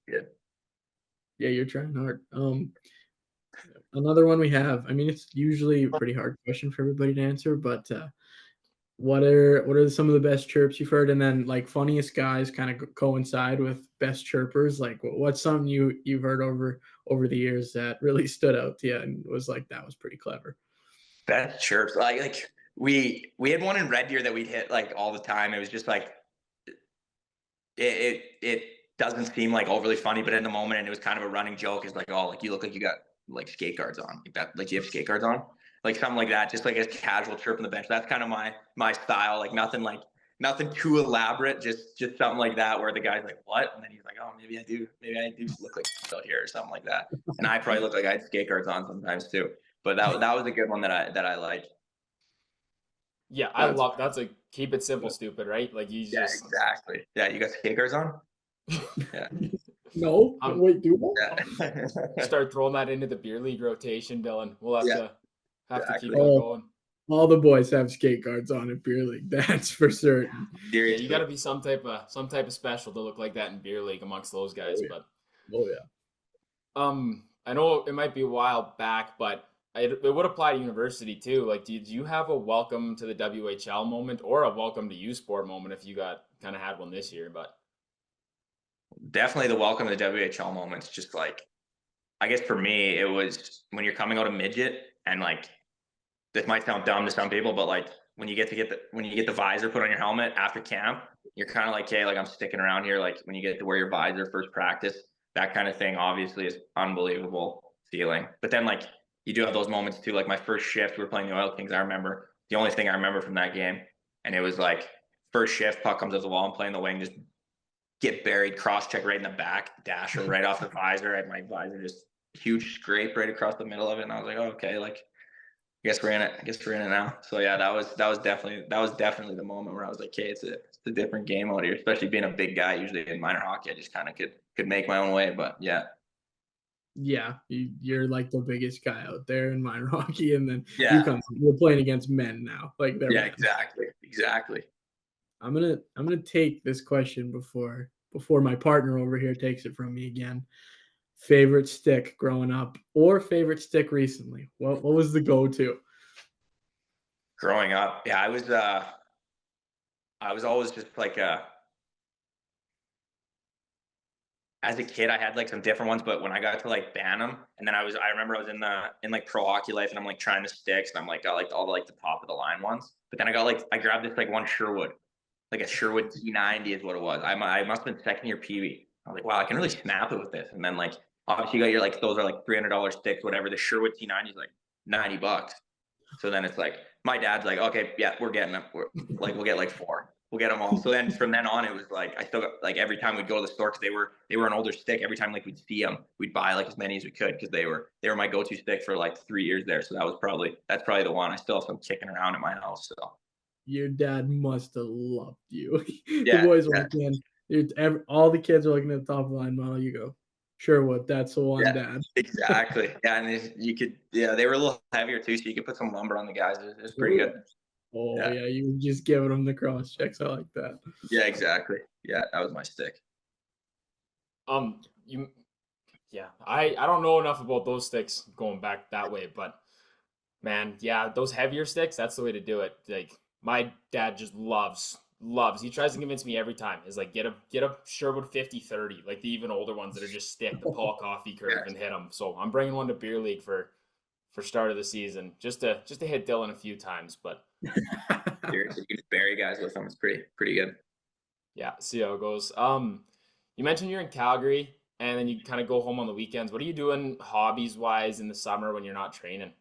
D: Good.
A: Yeah, you're trying hard. Another one we have. I mean, it's usually a pretty hard question for everybody to answer, but what are some of the best chirps you've heard, and then like funniest guys kind of coincide with best chirpers? Like, what's something you've heard over the years that really stood out to you and was like that was pretty clever?
D: Best chirps. Like we had one in Red Deer that we'd hit like all the time. It was just like it doesn't seem like overly funny, but in the moment, and it was kind of a running joke. Is like, oh, like you look like you got like skate guards on, like that, like you have skate guards on, like something like that. Just like a casual chirp on the bench. That's kind of my style. Like nothing too elaborate. Just something like that where the guy's like, what? And then he's like, oh, maybe I do look like out here or something like that. And I probably look like I had skate guards on sometimes too. But that was a good one that I like.
B: Yeah, I love that's a keep it simple, stupid, right? Like you just
D: exactly. Yeah, you got skate guards on. Yeah.
A: No, wait, do
D: Yeah.
B: Start throwing that into the beer league rotation, Dylan. We'll have to keep that
A: Oh,
B: going.
A: all the boys have skate guards on in beer league. That's for certain.
B: Yeah, you got to be some type of special to look like that in beer league amongst those guys.
A: Oh yeah.
B: I know it might be a while back, but it would apply to university too. Like, did you have a welcome to the WHL moment or a welcome to USport moment if you kind of had one this year? But
D: definitely the welcome to the WHL moments. Just like, I guess for me, it was when you're coming out of midget, and like this might sound dumb to some people, but like when you get the visor put on your helmet after camp, you're kind of like, hey, like I'm sticking around here. Like when you get to wear your visor first practice, that kind of thing obviously is unbelievable feeling. But then like you do have those moments too. Like my first shift, we were playing the Oil Kings. I remember the only thing I remember from that game, and it was like first shift, puck comes off the wall, I'm playing the wing, just get buried, cross check right in the back, dasher right off the visor. I had my visor just huge scrape right across the middle of it, and I was like, oh, okay, like I guess we're in it now. So yeah, that was definitely the moment where I was like, okay, it's a different game out here, especially being a big guy. Usually in minor hockey, I just kind of could make my own way, but yeah.
A: Yeah, you're like the biggest guy out there in minor hockey, and then
D: Yeah.
A: you're playing against men now. Like they're men.
D: Exactly.
A: I'm gonna take this question before my partner over here takes it from me again. Favorite stick growing up or favorite stick recently? What was the go-to?
D: Growing up, yeah, I was always just like as a kid, I had like some different ones, but when I got to like Bantam, and then I remember I was in like pro hockey life, and I'm like trying the sticks, and I'm like got like all the like the top of the line ones, but then I grabbed this like one Sherwood, like a Sherwood T90 is what it was. I must have been second year PB. I was like, wow, I can really snap it with this. And then like obviously you got your like those are like $300 sticks, whatever. The Sherwood T90 is like $90. So then it's like my dad's like, okay, yeah, we're getting them. We're like we'll get like 4. We'll get them all. So then from then on, it was like I still got like every time we'd go to the store because they were an older stick. Every time like we'd see them, we'd buy like as many as we could because they were my go-to stick for like 3 years there. So that's probably the one. I still have some kicking around at my house. So
A: Your dad must have loved you. The
D: yeah,
A: boys
D: yeah,
A: walk in, all the kids are looking at the top of the line model. You go, Sherwood, that's the one,
D: yeah,
A: Dad.
D: exactly. Yeah, and you could they were a little heavier too, so you could put some lumber on the guys. It was pretty good.
A: Oh
D: Yeah,
A: yeah, you were just giving them the cross checks. I like that.
D: yeah, exactly. Yeah, that was my stick.
B: You, yeah, I don't know enough about those sticks going back that way, but man, yeah, those heavier sticks, that's the way to do it. Like my dad just loves. He tries to convince me every time. Is like get a Sherwood 50-30, like the even older ones that are just stick the Paul Coffey curve and hit them. So I'm bringing one to beer league for start of the season just to hit Dallon a few times, but
D: Seriously, you just bury guys with them. It's pretty good.
B: yeah, see how it goes. You mentioned you're in Calgary and then you kind of go home on the weekends. What are you doing hobbies wise in the summer when you're not training?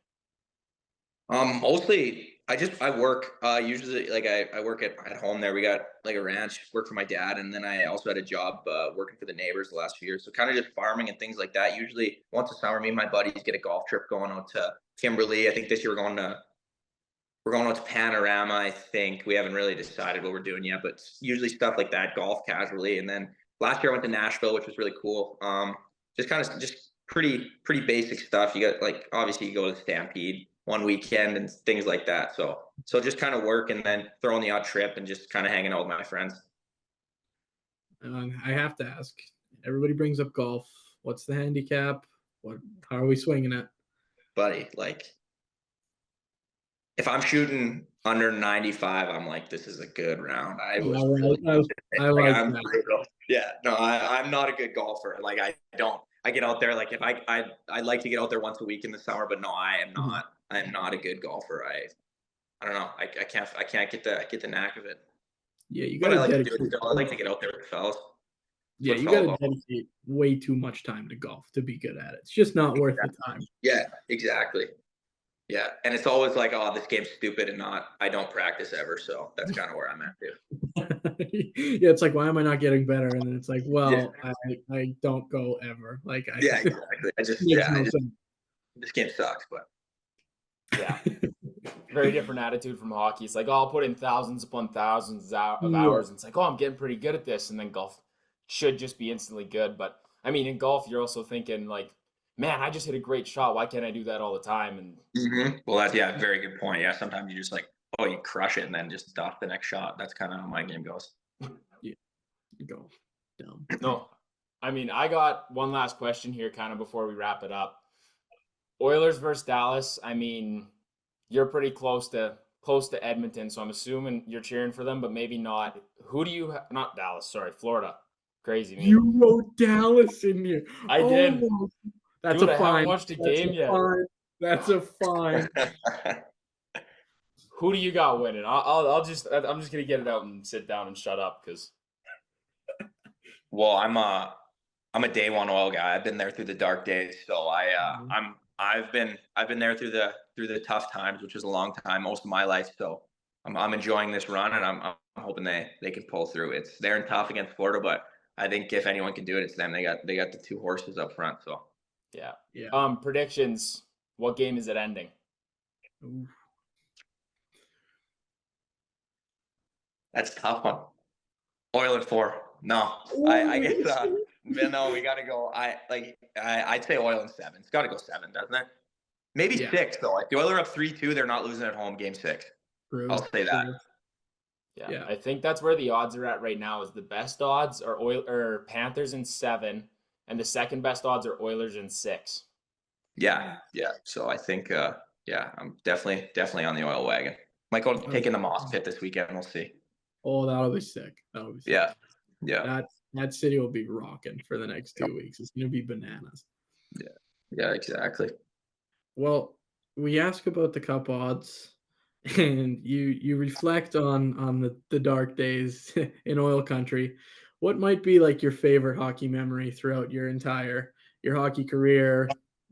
D: Mostly I work usually like I work at home there. We got like a ranch, work for my dad, and then I also had a job working for the neighbors the last few years. So kind of just farming and things like that. Usually once a summer, me and my buddies get a golf trip going out to Kimberley. I think this year we're going out to Panorama, I think. We haven't really decided what we're doing yet, but usually stuff like that, golf casually. And then last year I went to Nashville, which was really cool. Just kind of just pretty basic stuff. You got like obviously you go to the Stampede one weekend and things like that. So just kind of work and then throw in the odd trip and just kind of hanging out with my friends.
A: I have to ask. Everybody brings up golf. What's the handicap? How are we swinging it?
D: Buddy, like if I'm shooting under 95, I'm like, this is a good round. I was really
A: I
D: like,
A: like
D: I'm
A: that.
D: brutal. Yeah, no, I'm not a good golfer. Like I get out there like if I like to get out there once a week in the summer, but no, I am
A: Mhm.
D: not. I am not a good golfer. I don't know. I can't get the knack of it.
A: Yeah, you
D: But
A: got
D: I
A: to
D: like to do it
A: dedicate.
D: still. I like to get out there with the fellas. That's
A: Yeah,
D: what it's
A: you got
D: all
A: to
D: about.
A: dedicate way too much time to golf to be good at it. It's just not worth the time.
D: Yeah, exactly. Yeah, and it's always like, oh, this game's stupid, and not. I don't practice ever, so that's kind of where I'm at too.
A: Yeah, it's like, why am I not getting better? And then it's like,
D: Yeah,
A: well, I don't go ever. Like,
D: yeah, exactly.
A: makes no sense.
D: This game sucks, but
B: Yeah. Very different attitude from hockey. It's like, oh, I'll put in thousands upon thousands of
A: Yeah.
B: hours. And it's like, oh, I'm getting pretty good at this. And then golf should just be instantly good. But I mean, in golf, you're also thinking like, man, I just hit a great shot. Why can't I do that all the time? And
D: well, that's very good point. Yeah, sometimes you just like, oh, you crush it and then just duck the next shot. That's kind of how my game goes.
A: Yeah, go dumb.
B: no, I mean, I got one last question here, kind of before we wrap it up. Oilers versus Dallas. I mean, you're pretty close to Edmonton, so I'm assuming you're cheering for them, but maybe not. Who do you not Dallas? Sorry, Florida. Crazy me.
A: You wrote Dallas in here.
B: I did.
A: That's
B: Dude,
A: a
B: I haven't
A: fine.
B: watched a game yet.
A: That's a fine.
B: Who do you got winning? I'm just gonna get it out and sit down and shut up because.
D: Well, I'm a day one oil guy. I've been there through the dark days, so I've been there through the tough times, which is a long time, most of my life. So I'm enjoying this run, and I'm hoping they can pull through. They're tough against Florida, but I think if anyone can do it, it's them. They got the 2 horses up front. So
B: yeah. Predictions. What game is it ending?
A: Oof.
D: That's a tough one. Oil at 4. No, I guess. No, we got to go. I'd say Oil in 7. It's got to go 7, doesn't it? Maybe 6 though. If the Oilers are up 3-2, they're not losing at home. Game 6.
A: True,
D: I'll say that.
B: Yeah, I think that's where the odds are at right now. Is the best odds are Panthers in 7, and the second best odds are Oilers in 6.
D: Yeah. So I think, I'm definitely on the Oil wagon. Might go take in the Moss Pit this weekend. We'll see.
A: Oh, that'll be sick.
D: Yeah.
A: That city will be rocking for the next 2 weeks. It's gonna be bananas.
D: Yeah, exactly.
A: Well, we ask about the cup odds, and you reflect on the dark days in oil country. what might be like your favorite hockey memory throughout your hockey career,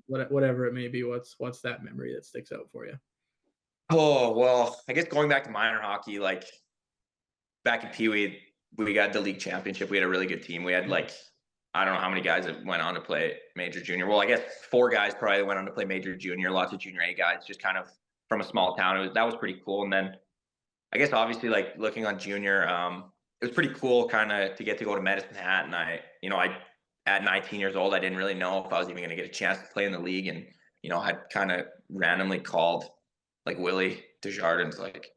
A: whatever it may be? What's that memory that sticks out for you?
D: Oh, well, I guess going back to minor hockey, like back in Pee Wee, we got the league championship. We had a really good team. We had like, I don't know how many guys that went on to play major junior. Well, I guess 4 guys probably went on to play major junior, lots of junior A guys, just kind of from a small town. That was pretty cool. And then I guess obviously like looking on junior, it was pretty cool kind of to get to go to Medicine Hat. And I at 19 years old, I didn't really know if I was even going to get a chance to play in the league. And, I'd kind of randomly called like Willie Desjardins, like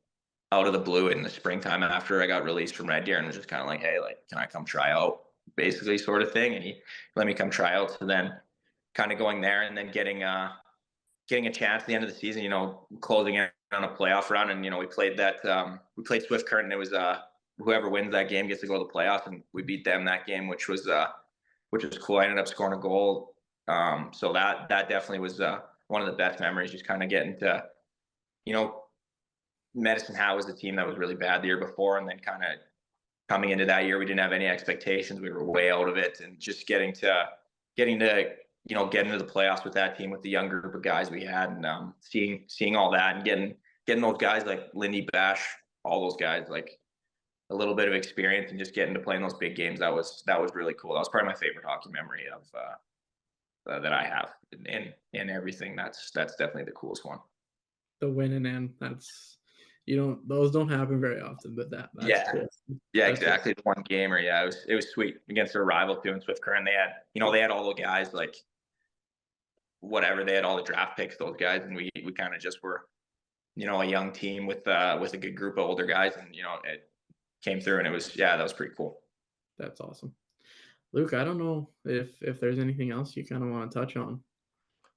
D: out of the blue in the springtime after I got released from Red Deer, and was just kind of like, hey, like, can I come try out? Basically, sort of thing. And he let me come try out. So then kind of going there and then getting a chance at the end of the season, closing in on a playoff run. And, we played Swift Current, and it was whoever wins that game gets to go to the playoffs, and we beat them that game, which was cool. I ended up scoring a goal. So that definitely was one of the best memories, just kind of getting to, Medicine Hat was a team that was really bad the year before, and then kind of coming into that year, we didn't have any expectations. We were way out of it, and just getting to get into the playoffs with that team, with the young group of guys we had, and seeing all that, and getting those guys like Lindy Bash, all those guys, like a little bit of experience, and just getting to play in those big games. That was really cool. That was probably my favorite hockey memory of that I have in everything. That's definitely the coolest one.
A: The winning end. Those don't happen very often, but that's cool.
D: Yeah,
A: That's
D: exactly. The one gamer, it was sweet against their rival too in Swift Current. They had all the guys, like whatever, they had all the draft picks, those guys, and we kind of just were, a young team with a good group of older guys, and it came through, and that was pretty cool.
A: That's awesome. Luke, I don't know if there's anything else you kind of want to touch on.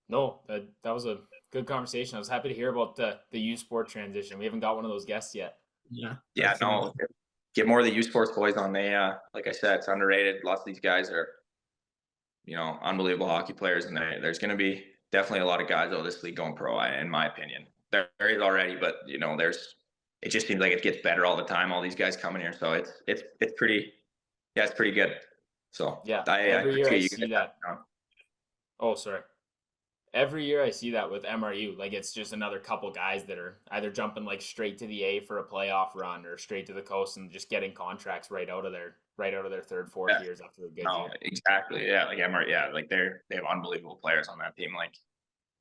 B: No, that was a good conversation. I was happy to hear about the USport transition. We haven't got one of those guests yet.
A: Yeah.
D: No, get more of the USports boys on. They, like I said, it's underrated. Lots of these guys are, unbelievable hockey players, and there's going to be definitely a lot of guys out of this league going pro, in my opinion. There is already, but it just seems like it gets better all the time. All these guys coming here, so it's pretty, it's pretty good. So
B: yeah,
D: every
B: year I see that. Oh, sorry. Every year I see that with MRU. Like, it's just another couple guys that are either jumping like straight to the A for a playoff run, or straight to the coast and just getting contracts right out of their 3rd, 4th years after a good year.
D: Exactly. Yeah, like MRU. Yeah, like they have unbelievable players on that team. Like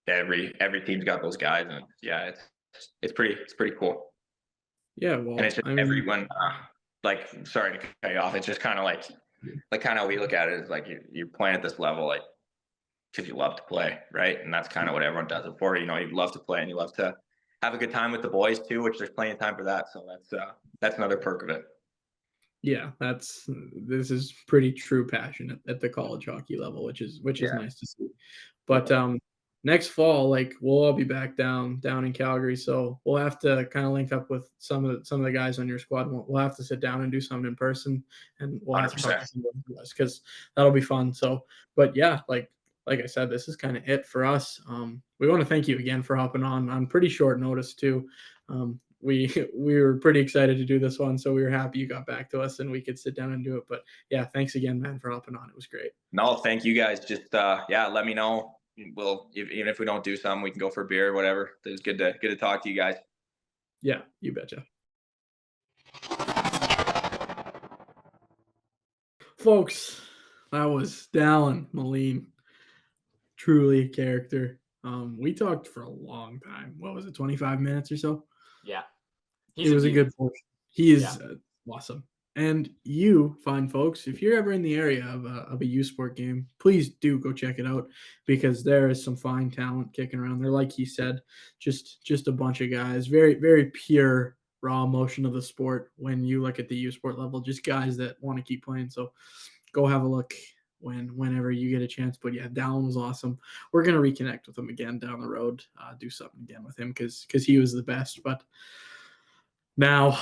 D: every team's got those guys, and it's pretty cool.
A: Yeah, well,
D: and it's just everyone. Like, sorry to cut you off. It's just kind of like kind of we look at it is like you're playing at this level, like, because you love to play, right? And that's kind of what everyone does it for. You love to play, and you love to have a good time with the boys too, which there's plenty of time for that. So that's another perk of it.
A: Yeah, this is pretty true passion at the college hockey level, which is nice to see. But next fall, like, we'll all be back down in Calgary, so we'll have to kind of link up with some of the guys on your squad. We'll have to sit down and do something in person, and we'll have to talk to some of you guys, because that'll be fun. So, but yeah, like I said, this is kind of it for us. We want to thank you again for hopping on pretty short notice too. We were pretty excited to do this one, so we were happy you got back to us and we could sit down and do it. But yeah, thanks again, man, for hopping on. It was great.
D: No, thank you guys. Just let me know. Even if we don't do something, we can go for a beer or whatever. It was good to talk to you guys.
A: Yeah, you betcha. Folks, that was Dallon Melin. Truly a character. We talked for a long time. What was it, 25 minutes or so?
B: Yeah.
A: It was a good portion. He is awesome. And you, fine folks, if you're ever in the area of a USport game, please do go check it out, because there is some fine talent kicking around there. Like he said, just a bunch of guys, very, very pure, raw emotion of the sport. When you look at the USport level, just guys that want to keep playing. So go have a look whenever you get a chance. But yeah, Dallon was awesome. We're gonna reconnect with him again down the road, do something again with him, because he was the best. But now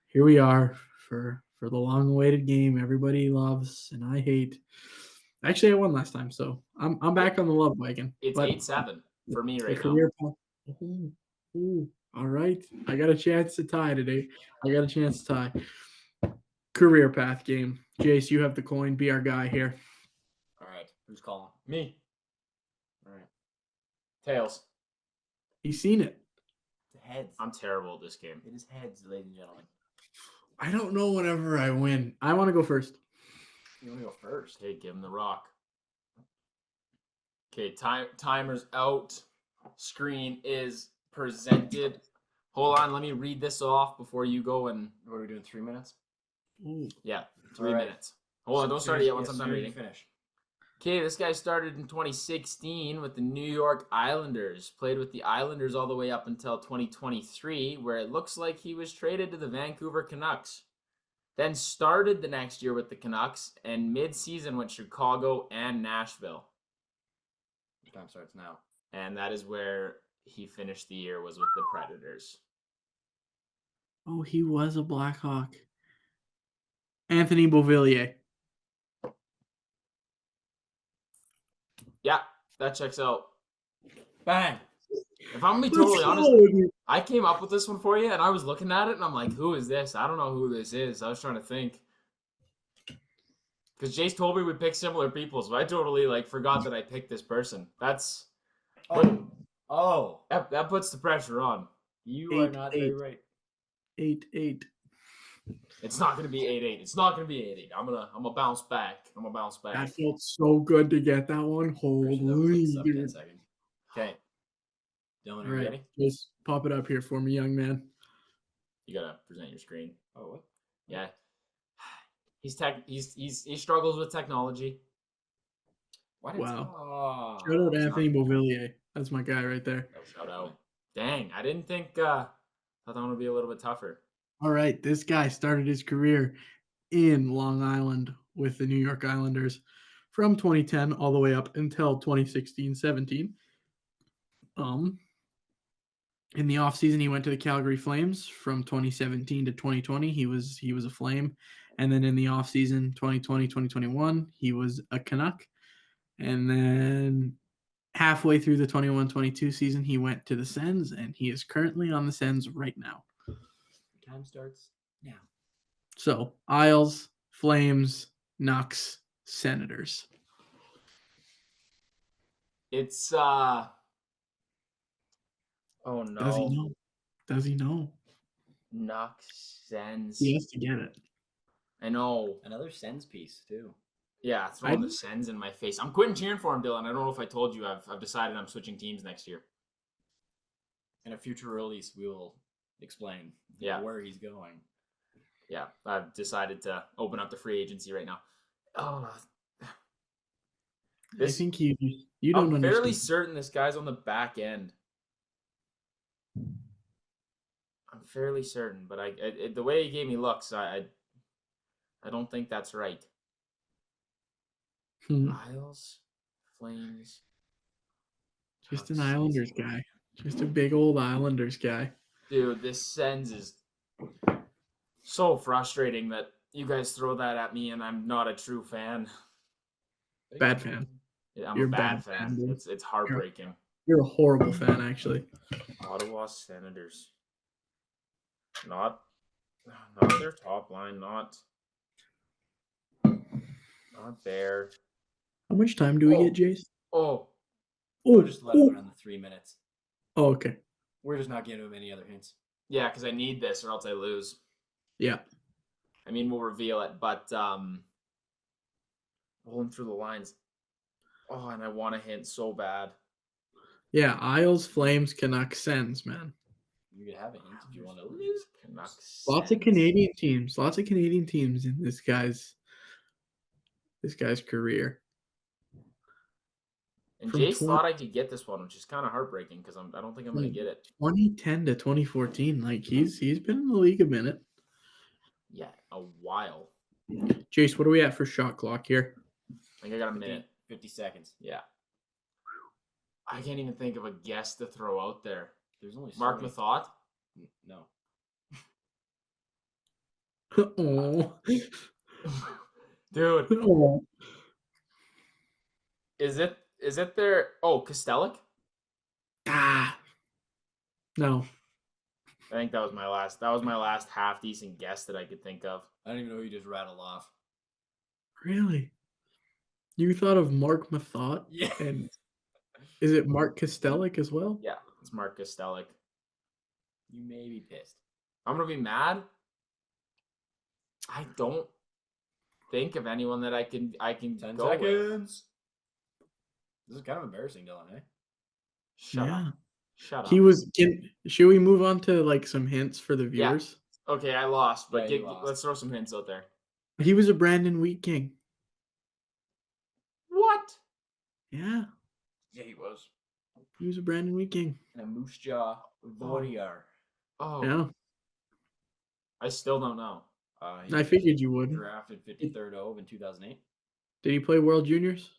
A: here we are for the long-awaited game everybody loves and I hate. Actually, I won last time, so I'm back on the love wagon.
B: It's 8-7 for me right now.
A: All right, I got a chance to tie today. career path game. Jace, you have the coin. Be our guy here.
C: All right. Who's calling?
B: Me.
C: All right.
B: Tails.
A: He's seen it.
C: It's heads.
B: I'm terrible at this game.
C: It is heads, ladies and gentlemen.
A: I don't know whenever I win. I want to go first.
C: You want to go first?
B: Okay, give him the rock. Okay, timer's out. Screen is presented. Hold on, let me read this off before you go and...
C: What are we doing? 3 minutes?
A: Ooh.
B: Yeah, 3
C: All right.
B: minutes. Hold on, don't start it yet once I'm done
C: soon as you
B: reading.
C: finish.
B: Okay, this guy started in 2016 with the New York Islanders. Played with the Islanders all the way up until 2023, where it looks like he was traded to the Vancouver Canucks. Then started the next year with the Canucks, and mid-season went Chicago and Nashville.
C: Time starts now.
B: And that is where he finished the year, was with the Predators.
A: Oh, he was a Blackhawk. Anthony Beauvillier.
B: Yeah, that checks out.
C: Bang!
B: If I'm going to be totally honest, I came up with this one for you, and I was looking at it, and I'm like, who is this? I don't know who this is. I was trying to think. Because Jace told me we pick similar people, so I totally forgot that I picked this person. That's...
C: Oh.
B: That puts the pressure on.
C: You are not very right.
A: 8-8.
B: It's not going to be 8-8. It's not going to be 8-8. I'm gonna bounce back.
A: That felt so good to get that one. Holy, dude.
C: Okay. Dylan,
A: All
C: are you
A: right,
C: ready?
A: just pop it up here for me, young man.
B: You gotta present your screen.
C: Oh, what?
B: Yeah. He struggles with technology.
C: What?
A: Wow.
C: Oh,
A: Shout out Anthony Beauvillier. That's my guy right there.
B: Shout out. Dang, I didn't think thought that one would be a little bit tougher.
A: All right, this guy started his career in Long Island with the New York Islanders from 2010 all the way up until 2016-17. In the offseason, he went to the Calgary Flames from 2017 to 2020. He was a Flame. And then in the offseason, 2020, 2021, he was a Canuck. And then halfway through the 21-22 season, he went to the Sens, and he is currently on the Sens right now.
C: Time starts now.
A: So, Isles, Flames, Nucks, Senators.
B: It's oh no.
A: Does he know? Does he know?
B: Knox Sens.
A: He has to get it.
B: I know.
C: Another Sens piece too.
B: Yeah, throwing the Sens in my face. I'm quitting cheering for him, Dylan. I don't know if I told you. I've decided I'm switching teams next year.
C: In a future release, we will explain where he's going.
B: Yeah, I've decided to open up the free agency right now. Oh,
A: I think you don't
B: I'm
A: understand.
B: fairly certain this guy's on the back end. I'm fairly certain, but the way he gave me looks, I don't think that's right. Isles, Flames.
A: Just an Islanders guy. Just a big old Islanders guy.
B: Dude, this Sens is so frustrating that you guys throw that at me and I'm not a true fan.
A: Bad fan.
B: Yeah, I'm
A: You're
B: a bad fan.
A: dude.
B: It's heartbreaking.
A: You're a horrible fan, actually.
B: Ottawa Senators. Not their top line, not there.
A: How much time do we get, Jace?
C: We'll just let him run the 3 minutes.
A: Oh, okay.
C: We're just not giving him any other hints.
B: Yeah, because I need this or else I lose.
A: Yeah.
B: I mean, we'll reveal it, but rolling through the lines. Oh, and I want a hint so bad.
A: Yeah, Isles, Flames, Canucks, Sens, man.
C: You could have a hint if you want to lose.
B: Canucks.
A: Lots of Canadian teams. Lots of Canadian teams in this guy's career.
B: And Jace thought I could get this one, which is kind of heartbreaking because I don't think I'm going to get it.
A: 2010 to 2014, like he's been in the league a minute.
B: Yeah, a while.
A: Jace, what are we at for shot clock here?
B: I think I got a minute.
C: 50 seconds.
B: Yeah. I can't even think of a guess to throw out there.
C: There's only
B: Mark Mathot?
C: No.
A: Oh.
B: Dude.
A: Oh.
B: Is it there? Oh, Kostelic?
A: Ah. No.
B: I think that was my last. That was my last half decent guess that I could think of.
C: I don't even know who you just rattled off.
A: Really? You thought of Mark Mathot?
C: Yeah.
A: And is it Mark Kostelic as well?
B: Yeah, it's Mark Kostelic.
C: You may be pissed.
B: I'm gonna be mad. I don't think of anyone that I can
C: 10
B: go with.
C: seconds. This is kind of embarrassing, Dylan, eh?
B: Shut
A: Yeah.
B: up. Shut
A: He
B: up.
A: was. Should we move on to like some hints for the
B: Yeah.
A: viewers?
B: Okay, I lost, but
C: Yeah, you lost.
B: let's throw some hints out there.
A: He was a Brandon Wheat King.
B: What?
A: Yeah,
C: Yeah, he was.
A: he was a Brandon Wheat King.
C: And a Moose Jaw Warrior.
B: Oh,
A: Yeah,
B: I still don't know.
C: He
A: I
C: was
A: figured you would.
C: drafted 53rd ov in 2008.
A: Did he play World Juniors?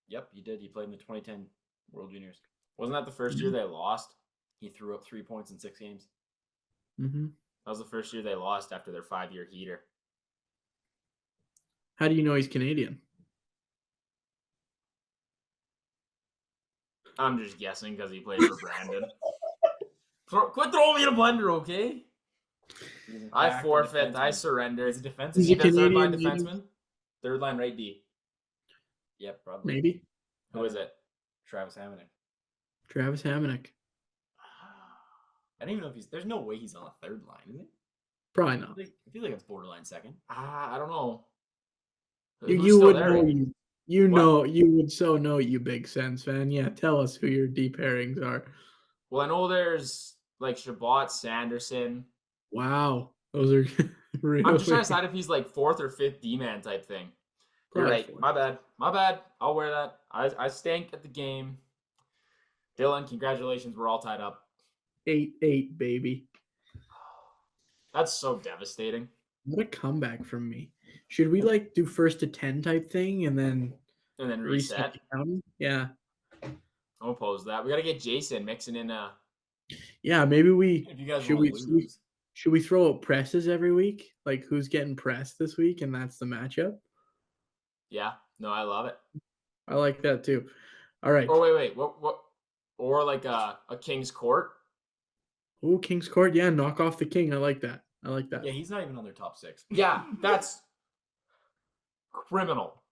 C: Yep, he did. He played in the 2010 World Juniors.
B: Wasn't that the first year they lost?
C: He threw up 3 points in 6 games.
A: Mm-hmm.
B: That was the first year they lost after their 5-year heater.
A: How do you know he's Canadian?
B: I'm just guessing because he played for Brandon. Quit throwing me in a blender, okay?
C: He's in
B: I
C: fact a
B: forfeit. I
C: defenseman.
B: surrender.
C: He's a defenseman.
A: He's
B: Is he
A: a
B: the third line
A: Canadian native.
B: defenseman? Third line right D.
C: Yep, probably.
A: Maybe
B: Who is it?
C: Travis Hamonic.
A: Travis Hamonic.
C: I don't even know if he's. There's no way he's on the 3rd line, is he?
A: Probably
C: I
A: not.
C: feel like it's borderline 2nd.
B: I don't know.
A: You
B: Who's still
A: would
B: there?
A: know. You
B: What?
A: know. You would so know. You big Sens fan. Yeah, tell us who your deep pairings are.
B: Well, I know there's like Shabbat, Sanderson.
A: Wow, those are really.
B: I'm just trying to decide if he's like 4th or 5th D-man type thing. You're
A: Probably
B: right.
A: 4th.
B: My bad. My bad. I'll wear that. I stank at the game. Dylan, congratulations. We're all tied up.
A: 8-8, baby.
B: That's so devastating.
A: What a comeback from me. Should we like do first to 10 type thing and then
B: And then
A: reset
B: reset.
A: the counting? Yeah.
B: I'll oppose that. We got to get Jason mixing in.
A: Yeah, maybe we
C: If you guys
A: should
C: want
A: we
C: to lose.
A: should we throw out presses every week? Like who's getting pressed this week and that's the matchup?
B: Yeah. No, I love it.
A: I like that too. All right.
B: Or wait. What? Or like a King's Court.
A: Oh, King's Court. Yeah, knock off the king. I like that.
C: Yeah, he's not even on their top 6.
B: Yeah, that's criminal.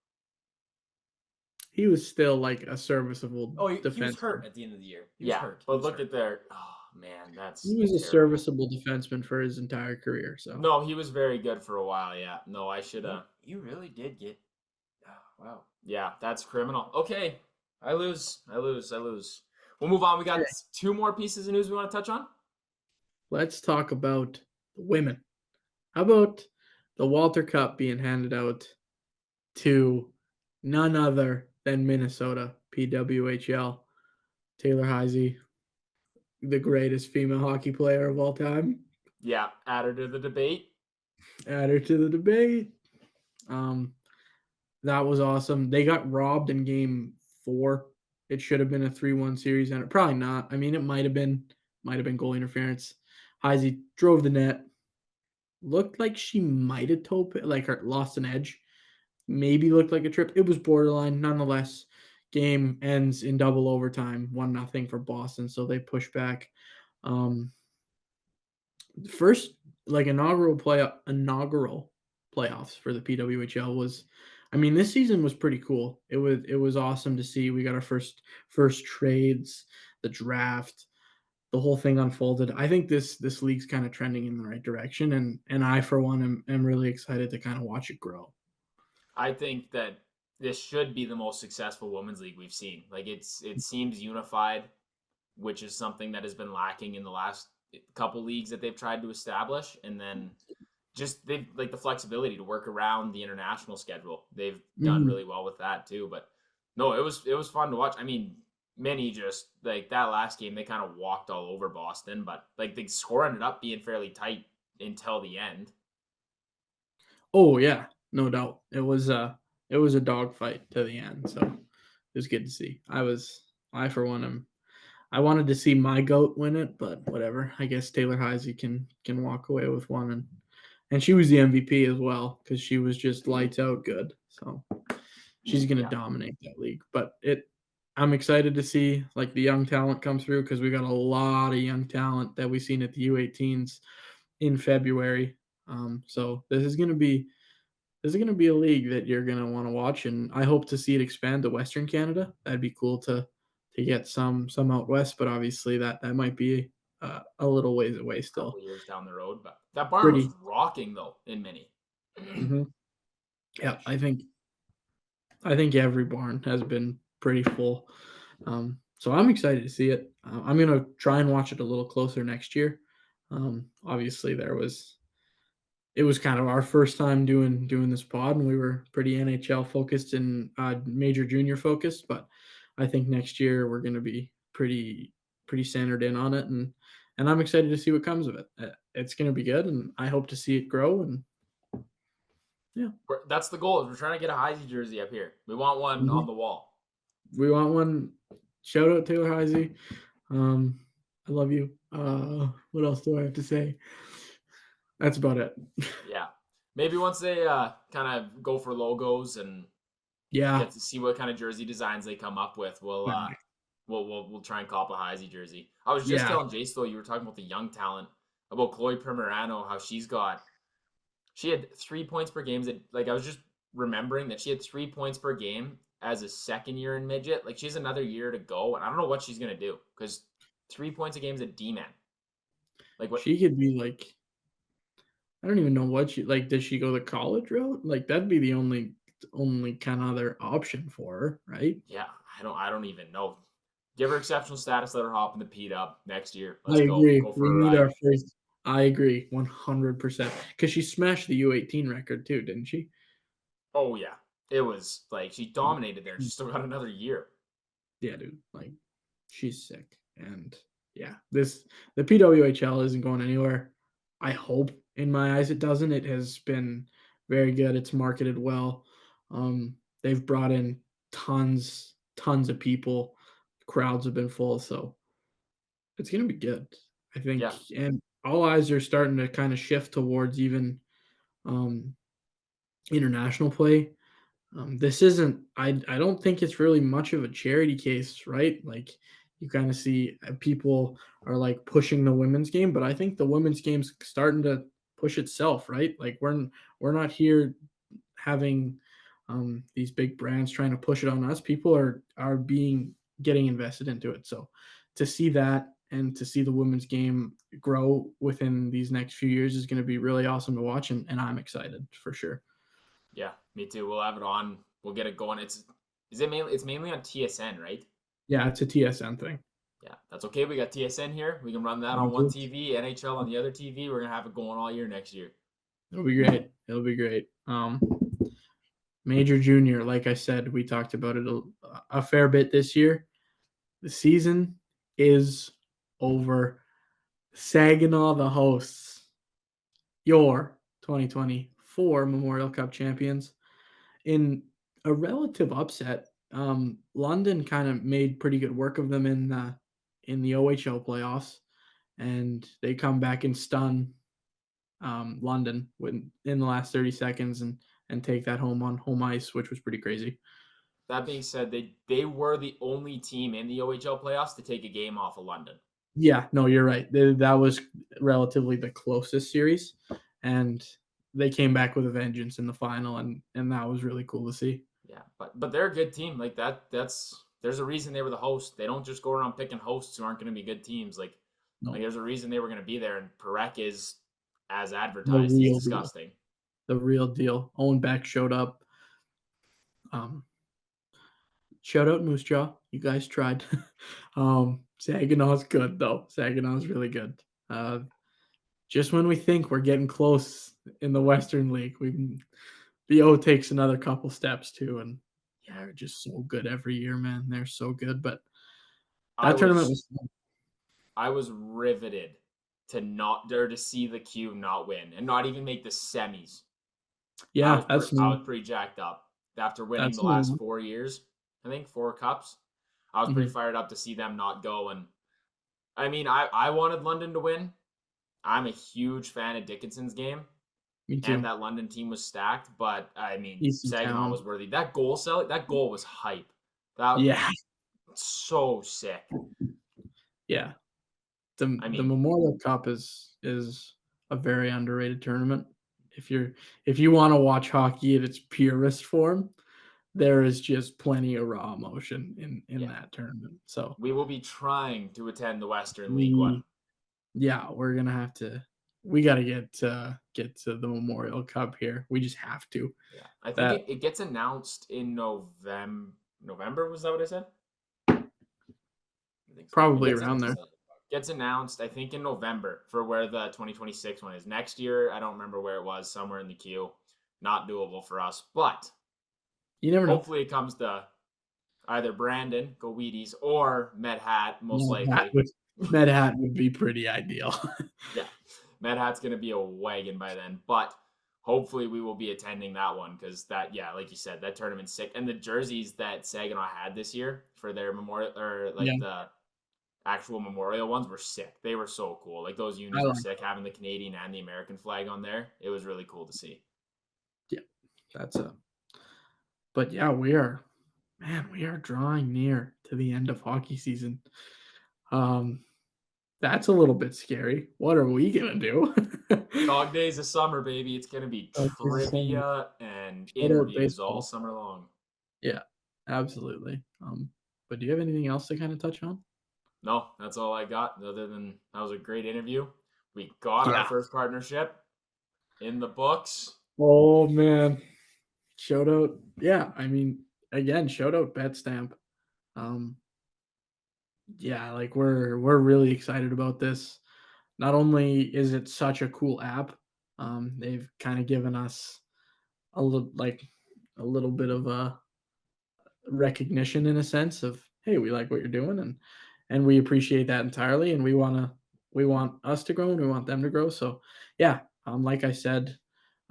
A: He was still like a serviceable
C: Oh, he was
A: defenseman.
C: hurt at the end of the year. He was
B: Yeah,
C: hurt. He
B: but
C: was
B: look
C: hurt.
B: at their. Oh man, that's.
A: He was a
B: terrible.
A: serviceable defenseman for his entire career. So
B: No, he was very good for a while. Yeah. No, I should.
C: You really did get. Oh, wow.
B: Yeah, that's criminal. Okay, I lose. We'll move on. We got 2 more pieces of news we want to touch on.
A: let's talk about the women. How about the Walter Cup being handed out to none other than Minnesota, PWHL, Taylor Heisey, the greatest female hockey player of all time.
B: Yeah, add her to the debate.
A: Add her to the debate. That was awesome. They got robbed in game 4. It should have been a 3-1 series, and probably not. I mean, it might have been goal interference. Heisey drove the net. Looked like she might have lost an edge. Maybe looked like a trip. It was borderline. Nonetheless, game ends in double overtime, 1-0 for Boston. So they push back. First, like inaugural playoffs for the PWHL was. I mean, this season was pretty cool. It was awesome to see. We got our first trades, the draft, the whole thing unfolded. I think this league's kind of trending in the right direction, and I for one am really excited to kind of watch it grow.
B: I think that this should be the most successful women's league we've seen. Like it seems unified, which is something that has been lacking in the last couple leagues that they've tried to establish, and then just they've like the flexibility to work around the international schedule. They've done really well with that too. But no, it was fun to watch. I mean, many just like that last game, they kind of walked all over Boston, but like the score ended up being fairly tight until the end.
A: Oh yeah, no doubt. It was a dogfight to the end, so it was good to see. I for one I wanted to see my goat win it, but whatever. I guess Taylor Heisey can walk away with one, and she was the MVP as well because she was just lights out good. So she's gonna dominate that league. But I'm excited to see like the young talent come through because we got a lot of young talent that we've seen at the U18s in February. So this is gonna be a league that you're gonna want to watch, and I hope to see it expand to Western Canada. That'd be cool to get some out west, but obviously that might be a little ways away
B: A
A: still.
B: couple years down the road. But that barn was
A: Pretty.
B: rocking though in mini.
A: Hmm. Yeah,
B: Which
A: I think every barn has been pretty full. So I'm excited to see it. I'm gonna try and watch it a little closer next year. Obviously, it was kind of our first time doing this pod, and we were pretty NHL focused and major junior focused. But I think next year we're gonna be pretty centered in on it, and I'm excited to see what comes of it. It's gonna be good, and I hope to see it grow. And yeah,
B: that's the goal. Is we're trying to get a Heisey jersey up here. We want one
A: mhm.
B: on the wall.
A: We want one. Shout out Taylor Heisey. I love you. What else do I have to say? That's about it.
B: Yeah. Maybe once they kind of go for logos and
A: Yeah.
B: get to see what kind of jersey designs they come up with, we'll try and cop a Heisey jersey. I was just
A: Yeah.
B: telling Jace though, you were talking about the young talent, about Chloe Primerano, how she had 3 points per game. Like I was just remembering that she had 3 points per game as a second year in midget. Like she has another year to go, and I don't know what she's gonna do because 3 points a game is a D-man. Like what?
A: She could be like, I don't even know what she like. Does she go the college route? Like that'd be the only kind of other option for her, right?
B: Yeah, I don't even know. Give her exceptional status. Let her hop in the Pete up next year.
A: I
B: Let's go.
A: agree.
B: Go
A: We
B: for a
A: need
B: ride.
A: our first. I agree 100% because she smashed the U18 record too, didn't she?
B: Oh yeah, it was like she dominated there. She still got another year.
A: Yeah, dude. Like she's sick. And yeah, the PWHL isn't going anywhere. I hope in my eyes it doesn't. It has been very good. It's marketed well. They've brought in tons of people. Crowds have been full, so it's gonna be good. I think,
B: Yeah,
A: and all eyes are starting to kind of shift towards even um, international play. This isn't. I don't think it's really much of a charity case, right? Like you kind of see people are like pushing the women's game, but I think the women's game's starting to push itself, right? Like we're not here having these big brands trying to push it on us. People are getting invested into it. So to see that and to see the women's game grow within these next few years is going to be really awesome to watch, and I'm excited for sure.
B: yeah, me too. We'll have it on. We'll get it going. It's mainly on TSN, right?
A: Yeah, it's a TSN thing.
B: Yeah, that's okay. We got TSN here. We can run that on one TV, NHL on the other TV. We're gonna have it going all year next year.
A: It'll be great. It'll be great. Major junior, like I said, we talked about it a fair bit this year. The season is over. Saginaw, the hosts, your 2024 Memorial Cup champions, in a relative upset. London kind of made pretty good work of them in the OHL playoffs, and they come back and stun London in the last 30 seconds and take that home on home ice, which was pretty crazy.
B: That being said, they were the only team in the OHL playoffs to take a game off of London.
A: Yeah, no, you're right. That was relatively the closest series, and they came back with a vengeance in the final, and that was really cool to see.
B: Yeah, but they're a good team. Like there's a reason they were the host. They don't just go around picking hosts who aren't going to be good teams. Like
A: No,
B: there's a reason they were going to be there. And Perek is as
A: the
B: advertised. He's
A: real deal.
B: disgusting.
A: The real deal. Owen Beck showed up. Shout out Moose Jaw. You guys tried. Saginaw's good though. Saginaw's really good. Just when we think we're getting close in the Western League, BO takes another couple steps too, and yeah, they're just so good every year, man. They're so good. But
B: I
A: that tournament
B: was
A: was fun.
B: I was riveted to see the Q not win and not even make the semis.
A: Yeah,
B: I was pretty jacked up after winning
A: that's
B: the last
A: new.
B: 4 years. I think 4 cups. I was pretty
A: Mhm.
B: fired up to see them not go. And I mean, I wanted London to win. I'm a huge fan of Dickinson's game,
A: Me
B: and
A: too.
B: that London team was stacked. But I mean,
A: Easy
B: Saginaw
A: town.
B: was worthy. That goal was hype. That
A: Yeah,
B: so sick.
A: Yeah. The
B: mean-
A: Memorial Cup is a very underrated tournament. If you want to watch hockey in its purest form, there is just plenty of raw emotion in that tournament. So
B: we will be trying to attend the Western League one.
A: Yeah, we're gonna have to. We got to get to the Memorial Cup here. We just have to.
B: Yeah, I think it gets announced in November. November, was that what I said?
C: I think so.
A: Probably
B: It gets
A: around there.
B: Gets announced, I think, in November for where the 2026 one is. Next year, I don't remember where it was. Somewhere in the queue. Not doable for us, but
A: You never know.
B: hopefully it comes to either Brandon, go Wheaties, or Med Hat, most likely.
A: Med Hat would be pretty ideal.
B: Yeah, Med Hat's going to be a wagon by then, but hopefully we will be attending that one because that, yeah, like you said, that tournament's sick. And the jerseys that Saginaw had this year for their memorial, or the actual memorial ones, were sick. They were so cool. Like those unis were sick, having the Canadian and the American flag on there. It was really cool to see.
A: Yeah, but yeah, we are drawing near to the end of hockey season. That's a little bit scary. What are we gonna do?
B: Dog days of summer, baby. It's gonna be trivia and interviews all summer long.
A: Yeah, absolutely. But do you have anything else to kind of touch on?
B: No, that's all I got. Other than that was a great interview. We got our first partnership in the books.
A: Oh man, shout out! Yeah, I mean, again, shout out BetStamp. Yeah, like we're really excited about this. Not only is it such a cool app, they've kind of given us a little bit of a recognition in a sense of, hey, we like what you're doing, and we appreciate that entirely, and we want us to grow and we want them to grow. So yeah, like I said,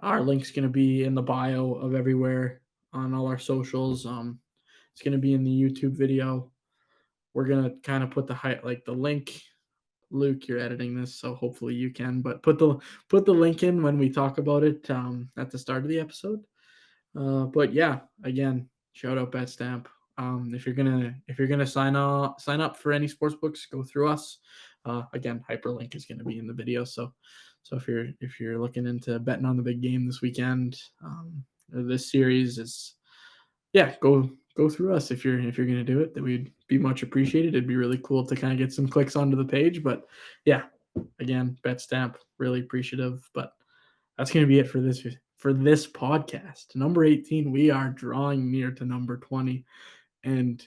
A: our link's going to be in the bio of everywhere on all our socials. It's going to be in the YouTube video. We're going to kind of put the link. Luke, you're editing this, so hopefully you can, but put the link in when we talk about it at the start of the episode. But yeah, again, shout out BetStamp. If you're gonna sign up for any sports books, go through us. Again, hyperlink is gonna be in the video. So if you're looking into betting on the big game this weekend, or this series, is go through us if you're gonna do it. That we'd be much appreciated. It'd be really cool to kind of get some clicks onto the page. But yeah, again, BetStamp, really appreciative. But that's gonna be it for this podcast. Number 18, we are drawing near to number 20, and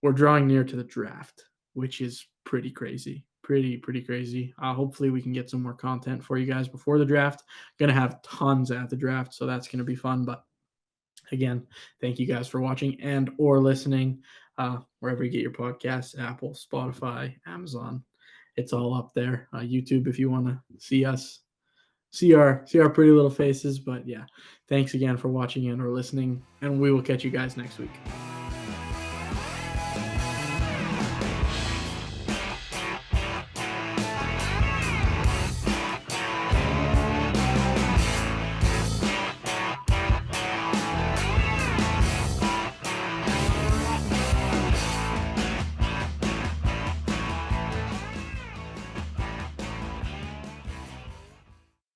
A: we're drawing near to the draft, which is pretty crazy. Pretty crazy. Hopefully we can get some more content for you guys before the draft. Gonna have tons at the draft, so that's gonna be fun. But again, thank you guys for watching and or listening. Wherever you get your podcasts, Apple, Spotify, Amazon, it's all up there. YouTube, if you want to see us, see our pretty little faces. But yeah, thanks again for watching and or listening, and we will catch you guys next week.